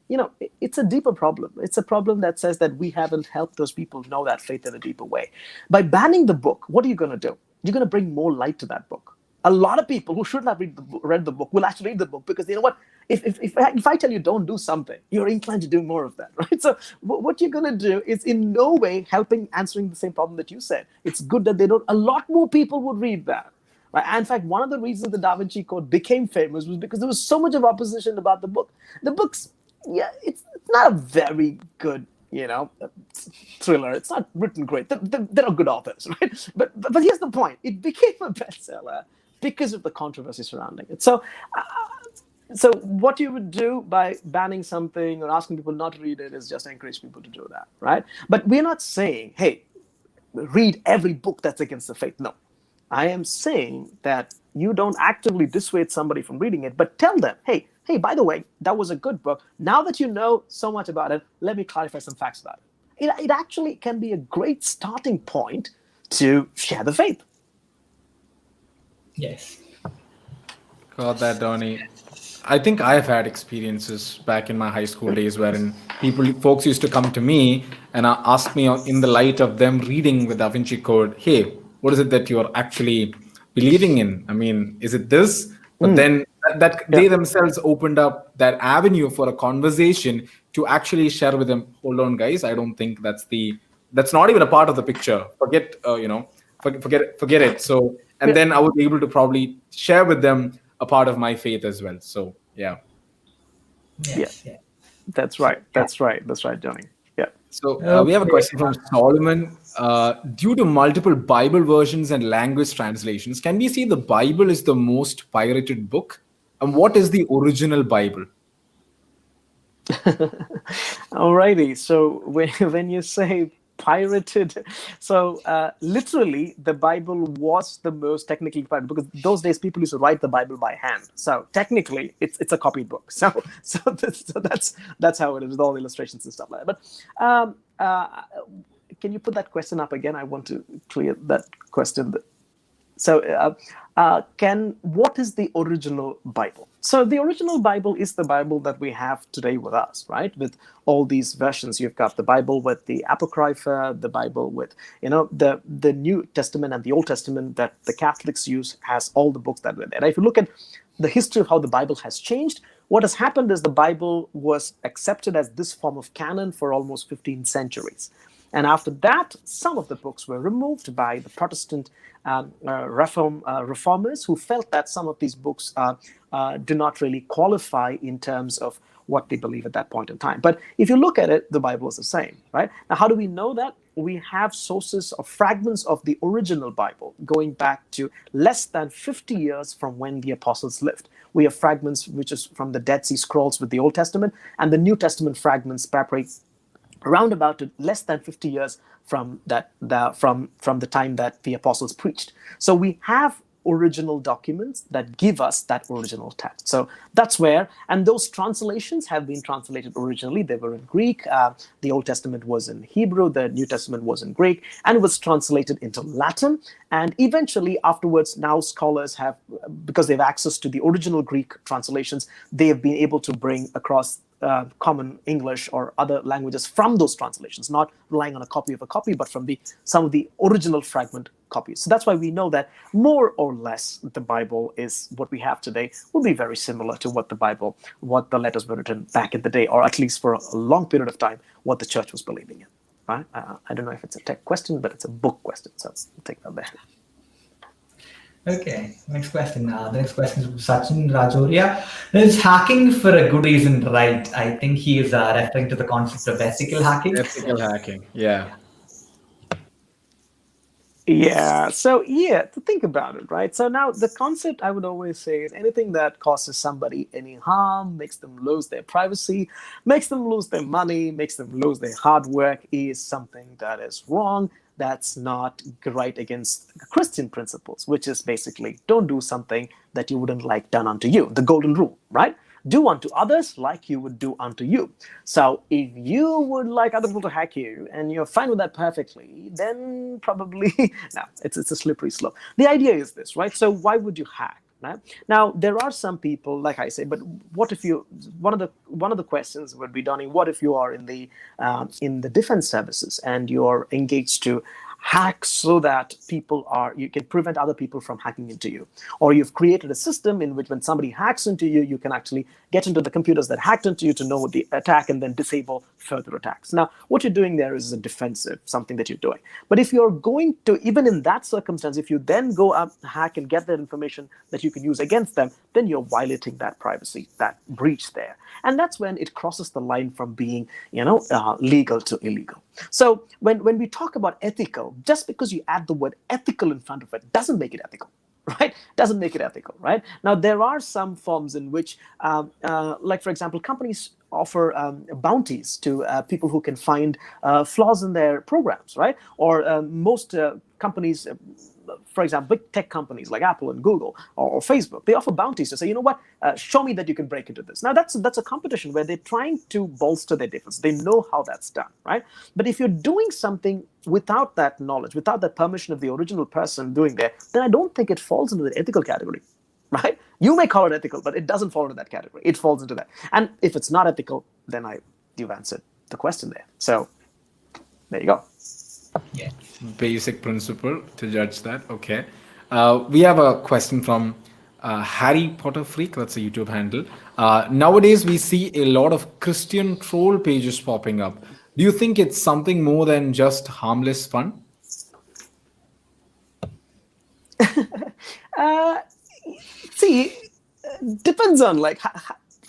it's a deeper problem. It's a problem that says that we haven't helped those people know that faith in a deeper way. By banning the book, what are you going to do? You're going to bring more light to that book. A lot of people who shouldn't have read the book will actually read the book because, you know what? If I tell you don't do something, you're inclined to do more of that, right? So what you're going to do is in no way helping answering the same problem that you said. It's good that they don't. A lot more people would read that. Right? And in fact, one of the reasons the Da Vinci Code became famous was because there was so much of opposition about the book. The book's, it's not a very good thriller. It's not written great. There are good authors, right? But here's the point: it became a bestseller because of the controversy surrounding it. So what you would do by banning something or asking people not to read it is just encourage people to do that, right? But we're not saying, hey, read every book that's against the faith. No, I am saying that you don't actively dissuade somebody from reading it, but tell them, hey, by the way, that was a good book. Now that you know so much about it, let me clarify some facts about it. It actually can be a great starting point to share the faith. Yes. Got that, Dony. I think I've had experiences back in my high school days wherein folks used to come to me and ask me in the light of them reading the Da Vinci Code, hey, what is it that you're actually believing in? I mean, is it this? But then that they Yeah. themselves opened up that avenue for a conversation to actually share with them. Hold on, guys. I don't think that's not even a part of the picture. Forget, forget it. So, and Yeah. then I was able to probably share with them a part of my faith as well. So, yeah. Yeah. Yes, yeah. That's So, right. That's right. That's right, Johnny. Yeah. So we have a okay. question from Solomon. Due to multiple Bible versions and language translations, can we say the Bible is the most pirated book? And what is the original Bible? Alrighty. So when you say pirated, so literally the Bible was the most technically pirated, because those days people used to write the Bible by hand. So technically it's a copied book. So that's how it is with all the illustrations and stuff like that. But can you put that question up again? I want to clear that question. So, what is the original Bible? So, the original Bible is the Bible that we have today with us, right? With all these versions, you've got the Bible with the Apocrypha, the Bible with, the New Testament and the Old Testament that the Catholics use has all the books that were there. If you look at the history of how the Bible has changed, what has happened is the Bible was accepted as this form of canon for almost 15 centuries. And after that, some of the books were removed by the Protestant reformers, who felt that some of these books do not really qualify in terms of what they believe at that point in time. But if you look at it, the Bible is the same, right? Now, how do we know that? We have sources of fragments of the original Bible going back to less than 50 years from when the apostles lived. We have fragments which is from the Dead Sea Scrolls with the Old Testament, and the New Testament fragments separate around about to less than 50 years from from the time that the apostles preached. So we have original documents that give us that original text. So that's where, and those translations have been translated originally. They were in Greek. The Old Testament was in Hebrew. The New Testament was in Greek, and was translated into Latin. And eventually, afterwards, now scholars have, because they have access to the original Greek translations, they have been able to bring across common English or other languages from those translations, not relying on a copy of a copy, but from some of the original fragment copies. So that's why we know that more or less the Bible is what we have today will be very similar to what the letters were written back in the day, or at least for a long period of time, what the church was believing in. Right? I don't know if it's a tech question, but it's a book question, so I'll take that there. Okay, next question. The next question is from Sachin Rajoria. Is hacking for a good reason right? I think he is referring to the concept of ethical hacking. Ethical hacking, yeah. Yeah, so to think about it, right? So now the concept I would always say is anything that causes somebody any harm, makes them lose their privacy, makes them lose their money, makes them lose their hard work, is something that is wrong. That's not right against Christian principles, which is basically don't do something that you wouldn't like done unto you. The golden rule, right? Do unto others like you would do unto you. So if you would like other people to hack you and you're fine with that perfectly, then probably, no, it's a slippery slope. The idea is this, right? So why would you hack? Right? Now, there are some people, like I say, but what if you, one of the questions would be, Dony, what if you are in the defense services and you're engaged to hack so that you can prevent other people from hacking into you, or you've created a system in which when somebody hacks into you, you can actually get into the computers that hacked into you to know the attack and then disable further attacks. Now, what you're doing there is a defensive, something that you're doing. But if you're going to, even in that circumstance, if you then go up, hack and get that information that you can use against them, then you're violating that privacy, that breach there. And that's when it crosses the line from being, legal to illegal. So when we talk about ethical, just because you add the word ethical in front of it doesn't make it ethical, right? Doesn't make it ethical, right? Now, there are some forms in which, like, for example, companies offer bounties to people who can find flaws in their programs, right? Or most companies, for example, big tech companies like Apple and Google or Facebook, they offer bounties to say, you know what, show me that you can break into this. Now, that's a competition where they're trying to bolster their defense. They know how that's done, right? But if you're doing something without that knowledge, without the permission of the original person doing that, then I don't think it falls into the ethical category, right? You may call it ethical, but it doesn't fall into that category. It falls into that. And if it's not ethical, then you've answered the question there. So there you go. Yeah. Basic principle to judge that. Okay. We have a question from Harry Potter Freak, that's a YouTube handle. Nowadays, we see a lot of Christian troll pages popping up. Do you think it's something more than just harmless fun? Uh, See, depends on like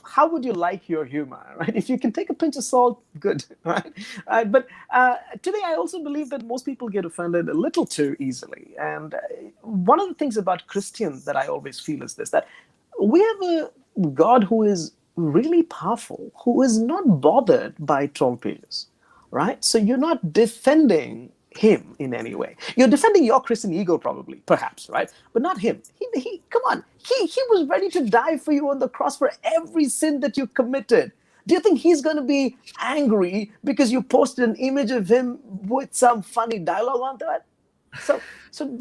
how would you like your humor, right? If you can take a pinch of salt, good, right? But today, I also believe that most people get offended a little too easily. And one of the things about Christians that I always feel is this: that we have a God who is really powerful, who is not bothered by troll pages, right? So you're not defending him in any way. You're defending your Christian ego, probably, perhaps, right? But not him. He come on. He was ready to die for you on the cross for every sin that you committed. Do you think he's going to be angry because you posted an image of him with some funny dialogue onto it? So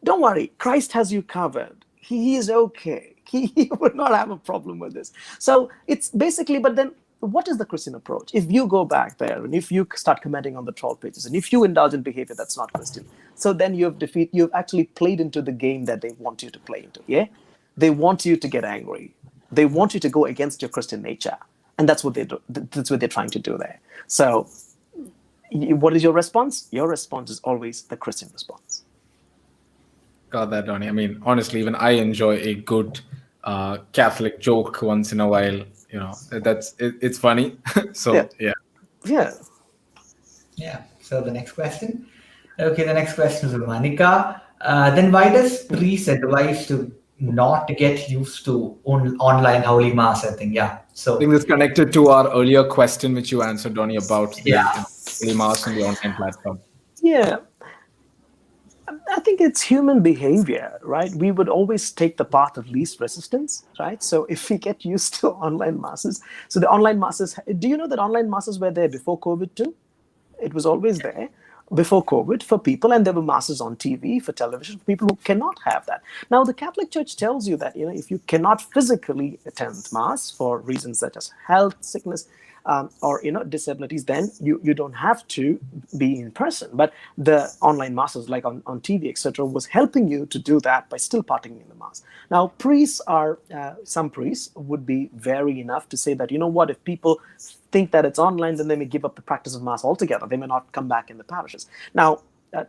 don't worry. Christ has you covered. He is okay. He would not have a problem with this. So it's basically, but then what is the Christian approach? If you go back there and if you start commenting on the troll pages and if you indulge in behavior that's not Christian, so then you've actually played into the game that they want you to play into. Yeah, they want you to get angry. They want you to go against your Christian nature, and that's what they do. That's what they're trying to do there. So, what is your response? Your response is always the Christian response. Got that, Donny. I mean, honestly, even I enjoy a good Catholic joke once in a while. It's funny. So Yeah. yeah. Yeah. Yeah. So the next question. Okay, the next question is from Manika. Then why does priest advise to not get used to online holy mass? I think. Yeah. I So think this connected to our earlier question, which you answered, Donny, about the yeah. Holy Mass on the online platform. Yeah. I think it's human behavior, right? We would always take the path of least resistance, right? So if we get used to online masses, so the online masses, do you know that online masses were there before COVID too? It was always there before COVID for people, and there were masses on TV, for television, for people who cannot have that. Now, the Catholic Church tells you that, if you cannot physically attend mass for reasons such as health, sickness, or disabilities, then you don't have to be in person. But the online masses, like on TV, etc., was helping you to do that by still partaking in the mass. Now, some priests would be wary enough to say that, what, if people think that it's online, then they may give up the practice of mass altogether. They may not come back in the parishes. Now,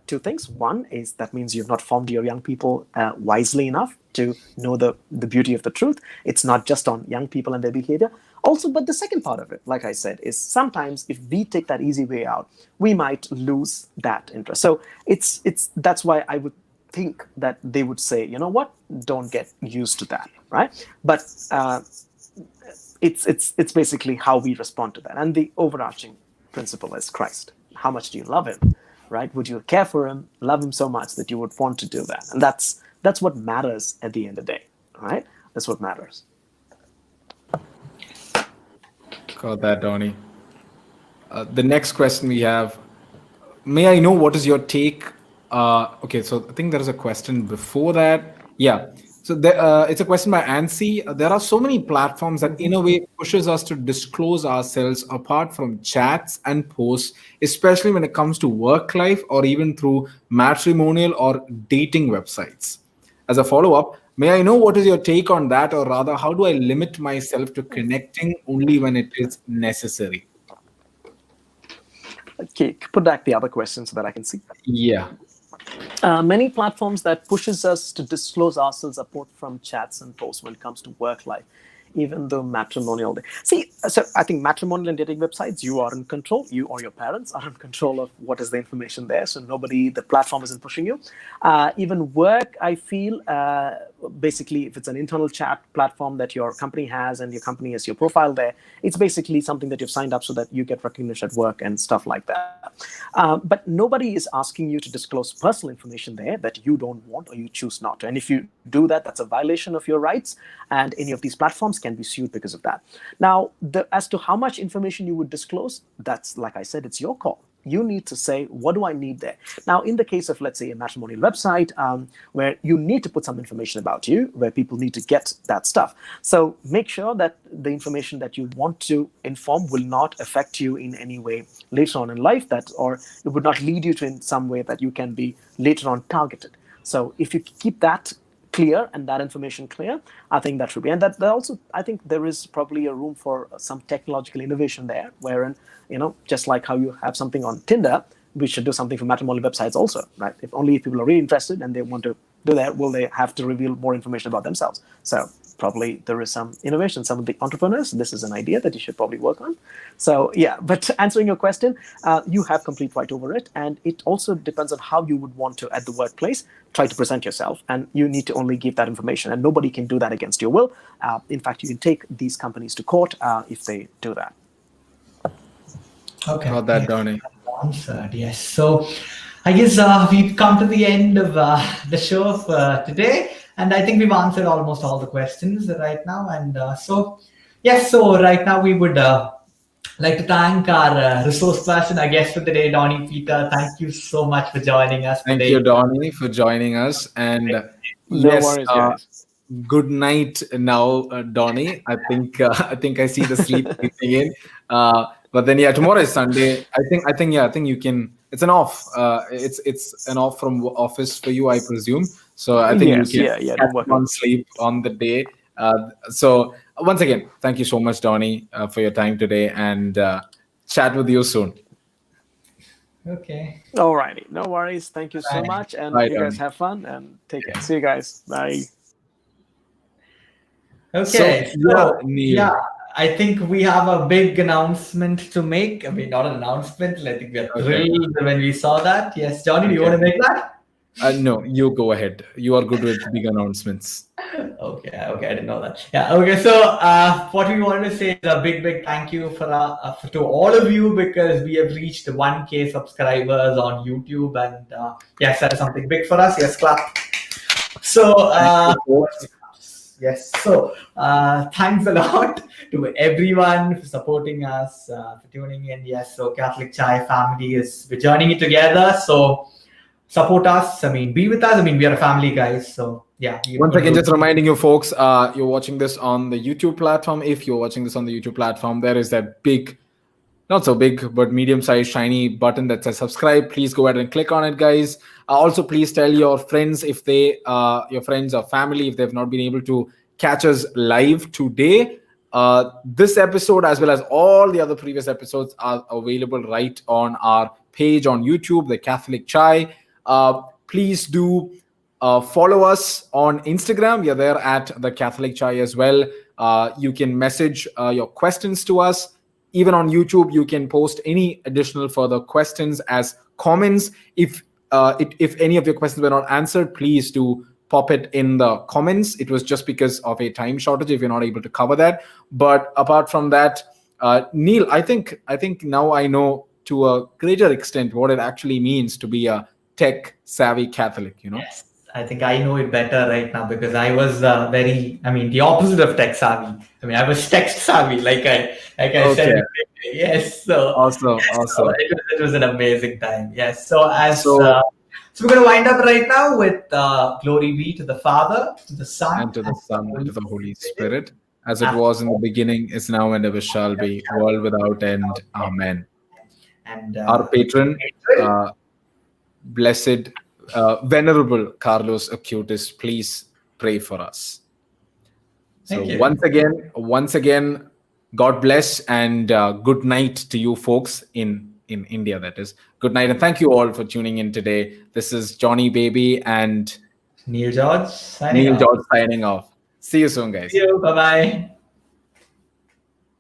two things. One is that means you've not formed your young people wisely enough to know the beauty of the truth. It's not just on young people and their behavior. Also, but the second part of it, like I said, is sometimes if we take that easy way out, we might lose that interest. So that's why I would think that they would say, what, don't get used to that, right? But it's basically how we respond to that. And the overarching principle is Christ. How much do you love him, right? Would you care for him, love him so much that you would want to do that? And that's what matters at the end of the day, right? That's what matters. Got that, Donny. The next question we have, may I know what is your take? Okay, so I think there is a question before that. Yeah, so it's a question by Ansi. There are so many platforms that in a way pushes us to disclose ourselves apart from chats and posts, especially when it comes to work life or even through matrimonial or dating websites. As a follow-up, may I know what is your take on that, or rather, how do I limit myself to connecting only when it is necessary? Okay, put back the other question so that I can see. Yeah. Many platforms that pushes us to disclose ourselves apart from chats and posts when it comes to work life, even though matrimonial. See, so I think matrimonial and dating websites, you are in control. You or your parents are in control of what is the information there. So the platform isn't pushing you. Even work, I feel, basically, if it's an internal chat platform that your company has and your company has your profile there, it's basically something that you've signed up so that you get recognition at work and stuff like that. But nobody is asking you to disclose personal information there that you don't want or you choose not to. And if you do that, that's a violation of your rights. And any of these platforms can be sued because of that. Now, as to how much information you would disclose, that's, like I said, it's your call. You need to say, what do I need there? Now, in the case of, let's say, a matrimonial website, where you need to put some information about you, where people need to get that stuff. So make sure that the information that you want to inform will not affect you in any way later on in life, or it would not lead you to in some way that you can be later on targeted. So if you keep that clear and that information clear, I think that should be. And that also, I think there is probably a room for some technological innovation there, wherein, just like how you have something on Tinder, we should do something for matrimonial websites also, right? If people are really interested and they want to do that, will they have to reveal more information about themselves? So probably there is some innovation. Some of the entrepreneurs, this is an idea that you should probably work on. So yeah, but answering your question, you have complete right over it. And it also depends on how you would want to, at the workplace, try to present yourself. And you need to only give that information. And nobody can do that against your will. In fact, you can take these companies to court if they do that. Okay. Got that, Dony. Answered, yes. So I guess we've come to the end of the show for today. And I think we've answered almost all the questions right now. And so right now we would like to thank our resource person, our guest for today, Dony Peter. Thank you so much for joining us today. Thank you, Dony, for joining us. And No worries, guys. Good night now, Dony. I think I see the sleep creeping in. But then tomorrow is Sunday. I think you can. It's an off. It's an off from office for you, I presume. So I think you can catch on sleep on the day. So once again, thank you so much, Dony, for your time today, and chat with you soon. Okay. Alrighty, no worries. Thank you so much, and Bye, you guys Dony. have fun and take care. See you guys. Bye. Okay. So, Neil. I think we have a big announcement to make. I mean, not an announcement. I think we are thrilled when we saw that. Yes, Dony, do you want to make that? No, you go ahead. You are good with big announcements. Okay, I didn't know that. Yeah, okay. So what we wanted to say is a big thank you to all of you, because we have reached 1K subscribers on YouTube, and yes, that is something big for us. Yes, clap. So yes, so thanks a lot to everyone for supporting us, for tuning in. Yes, so Catholic Chai family we're joining it together. So support us. I mean, be with us. I mean, we are a family, guys. So yeah. Once again, just reminding you folks, you're watching this on the YouTube platform. If you're watching this on the YouTube platform, there is that big, not so big, but medium-sized shiny button that says subscribe. Please go ahead and click on it, guys. Also, please tell your friends if your friends or family, if they've not been able to catch us live today. This episode, as well as all the other previous episodes, are available right on our page on YouTube, The Catholic Chai. Please do follow us on Instagram. We are there at The Catholic Chai as well. You can message your questions to us. Even on YouTube, you can post any additional further questions as comments. If any of your questions were not answered, please do pop it in the comments. It was just because of a time shortage if you're not able to cover that. But apart from that, Neil, I think now I know to a greater extent what it actually means to be a tech-savvy Catholic, Yes, I think I know it better right now, because I was the opposite of tech-savvy. I mean, I was text-savvy, like I said. Yes, so awesome. So it was an amazing time. Yes, so we're going to wind up right now with glory be to the Father, to the Son, and to the Holy Spirit, as it was in the beginning, is now, and ever shall be, world without end. Amen. And our patron, blessed, venerable Carlos Acutis, please pray for us. So once again, God bless, and good night to you folks in India, that is. Good night, and thank you all for tuning in today. This is Johnny Baby and Neil George signing off. See you soon, guys. See you. Bye-bye.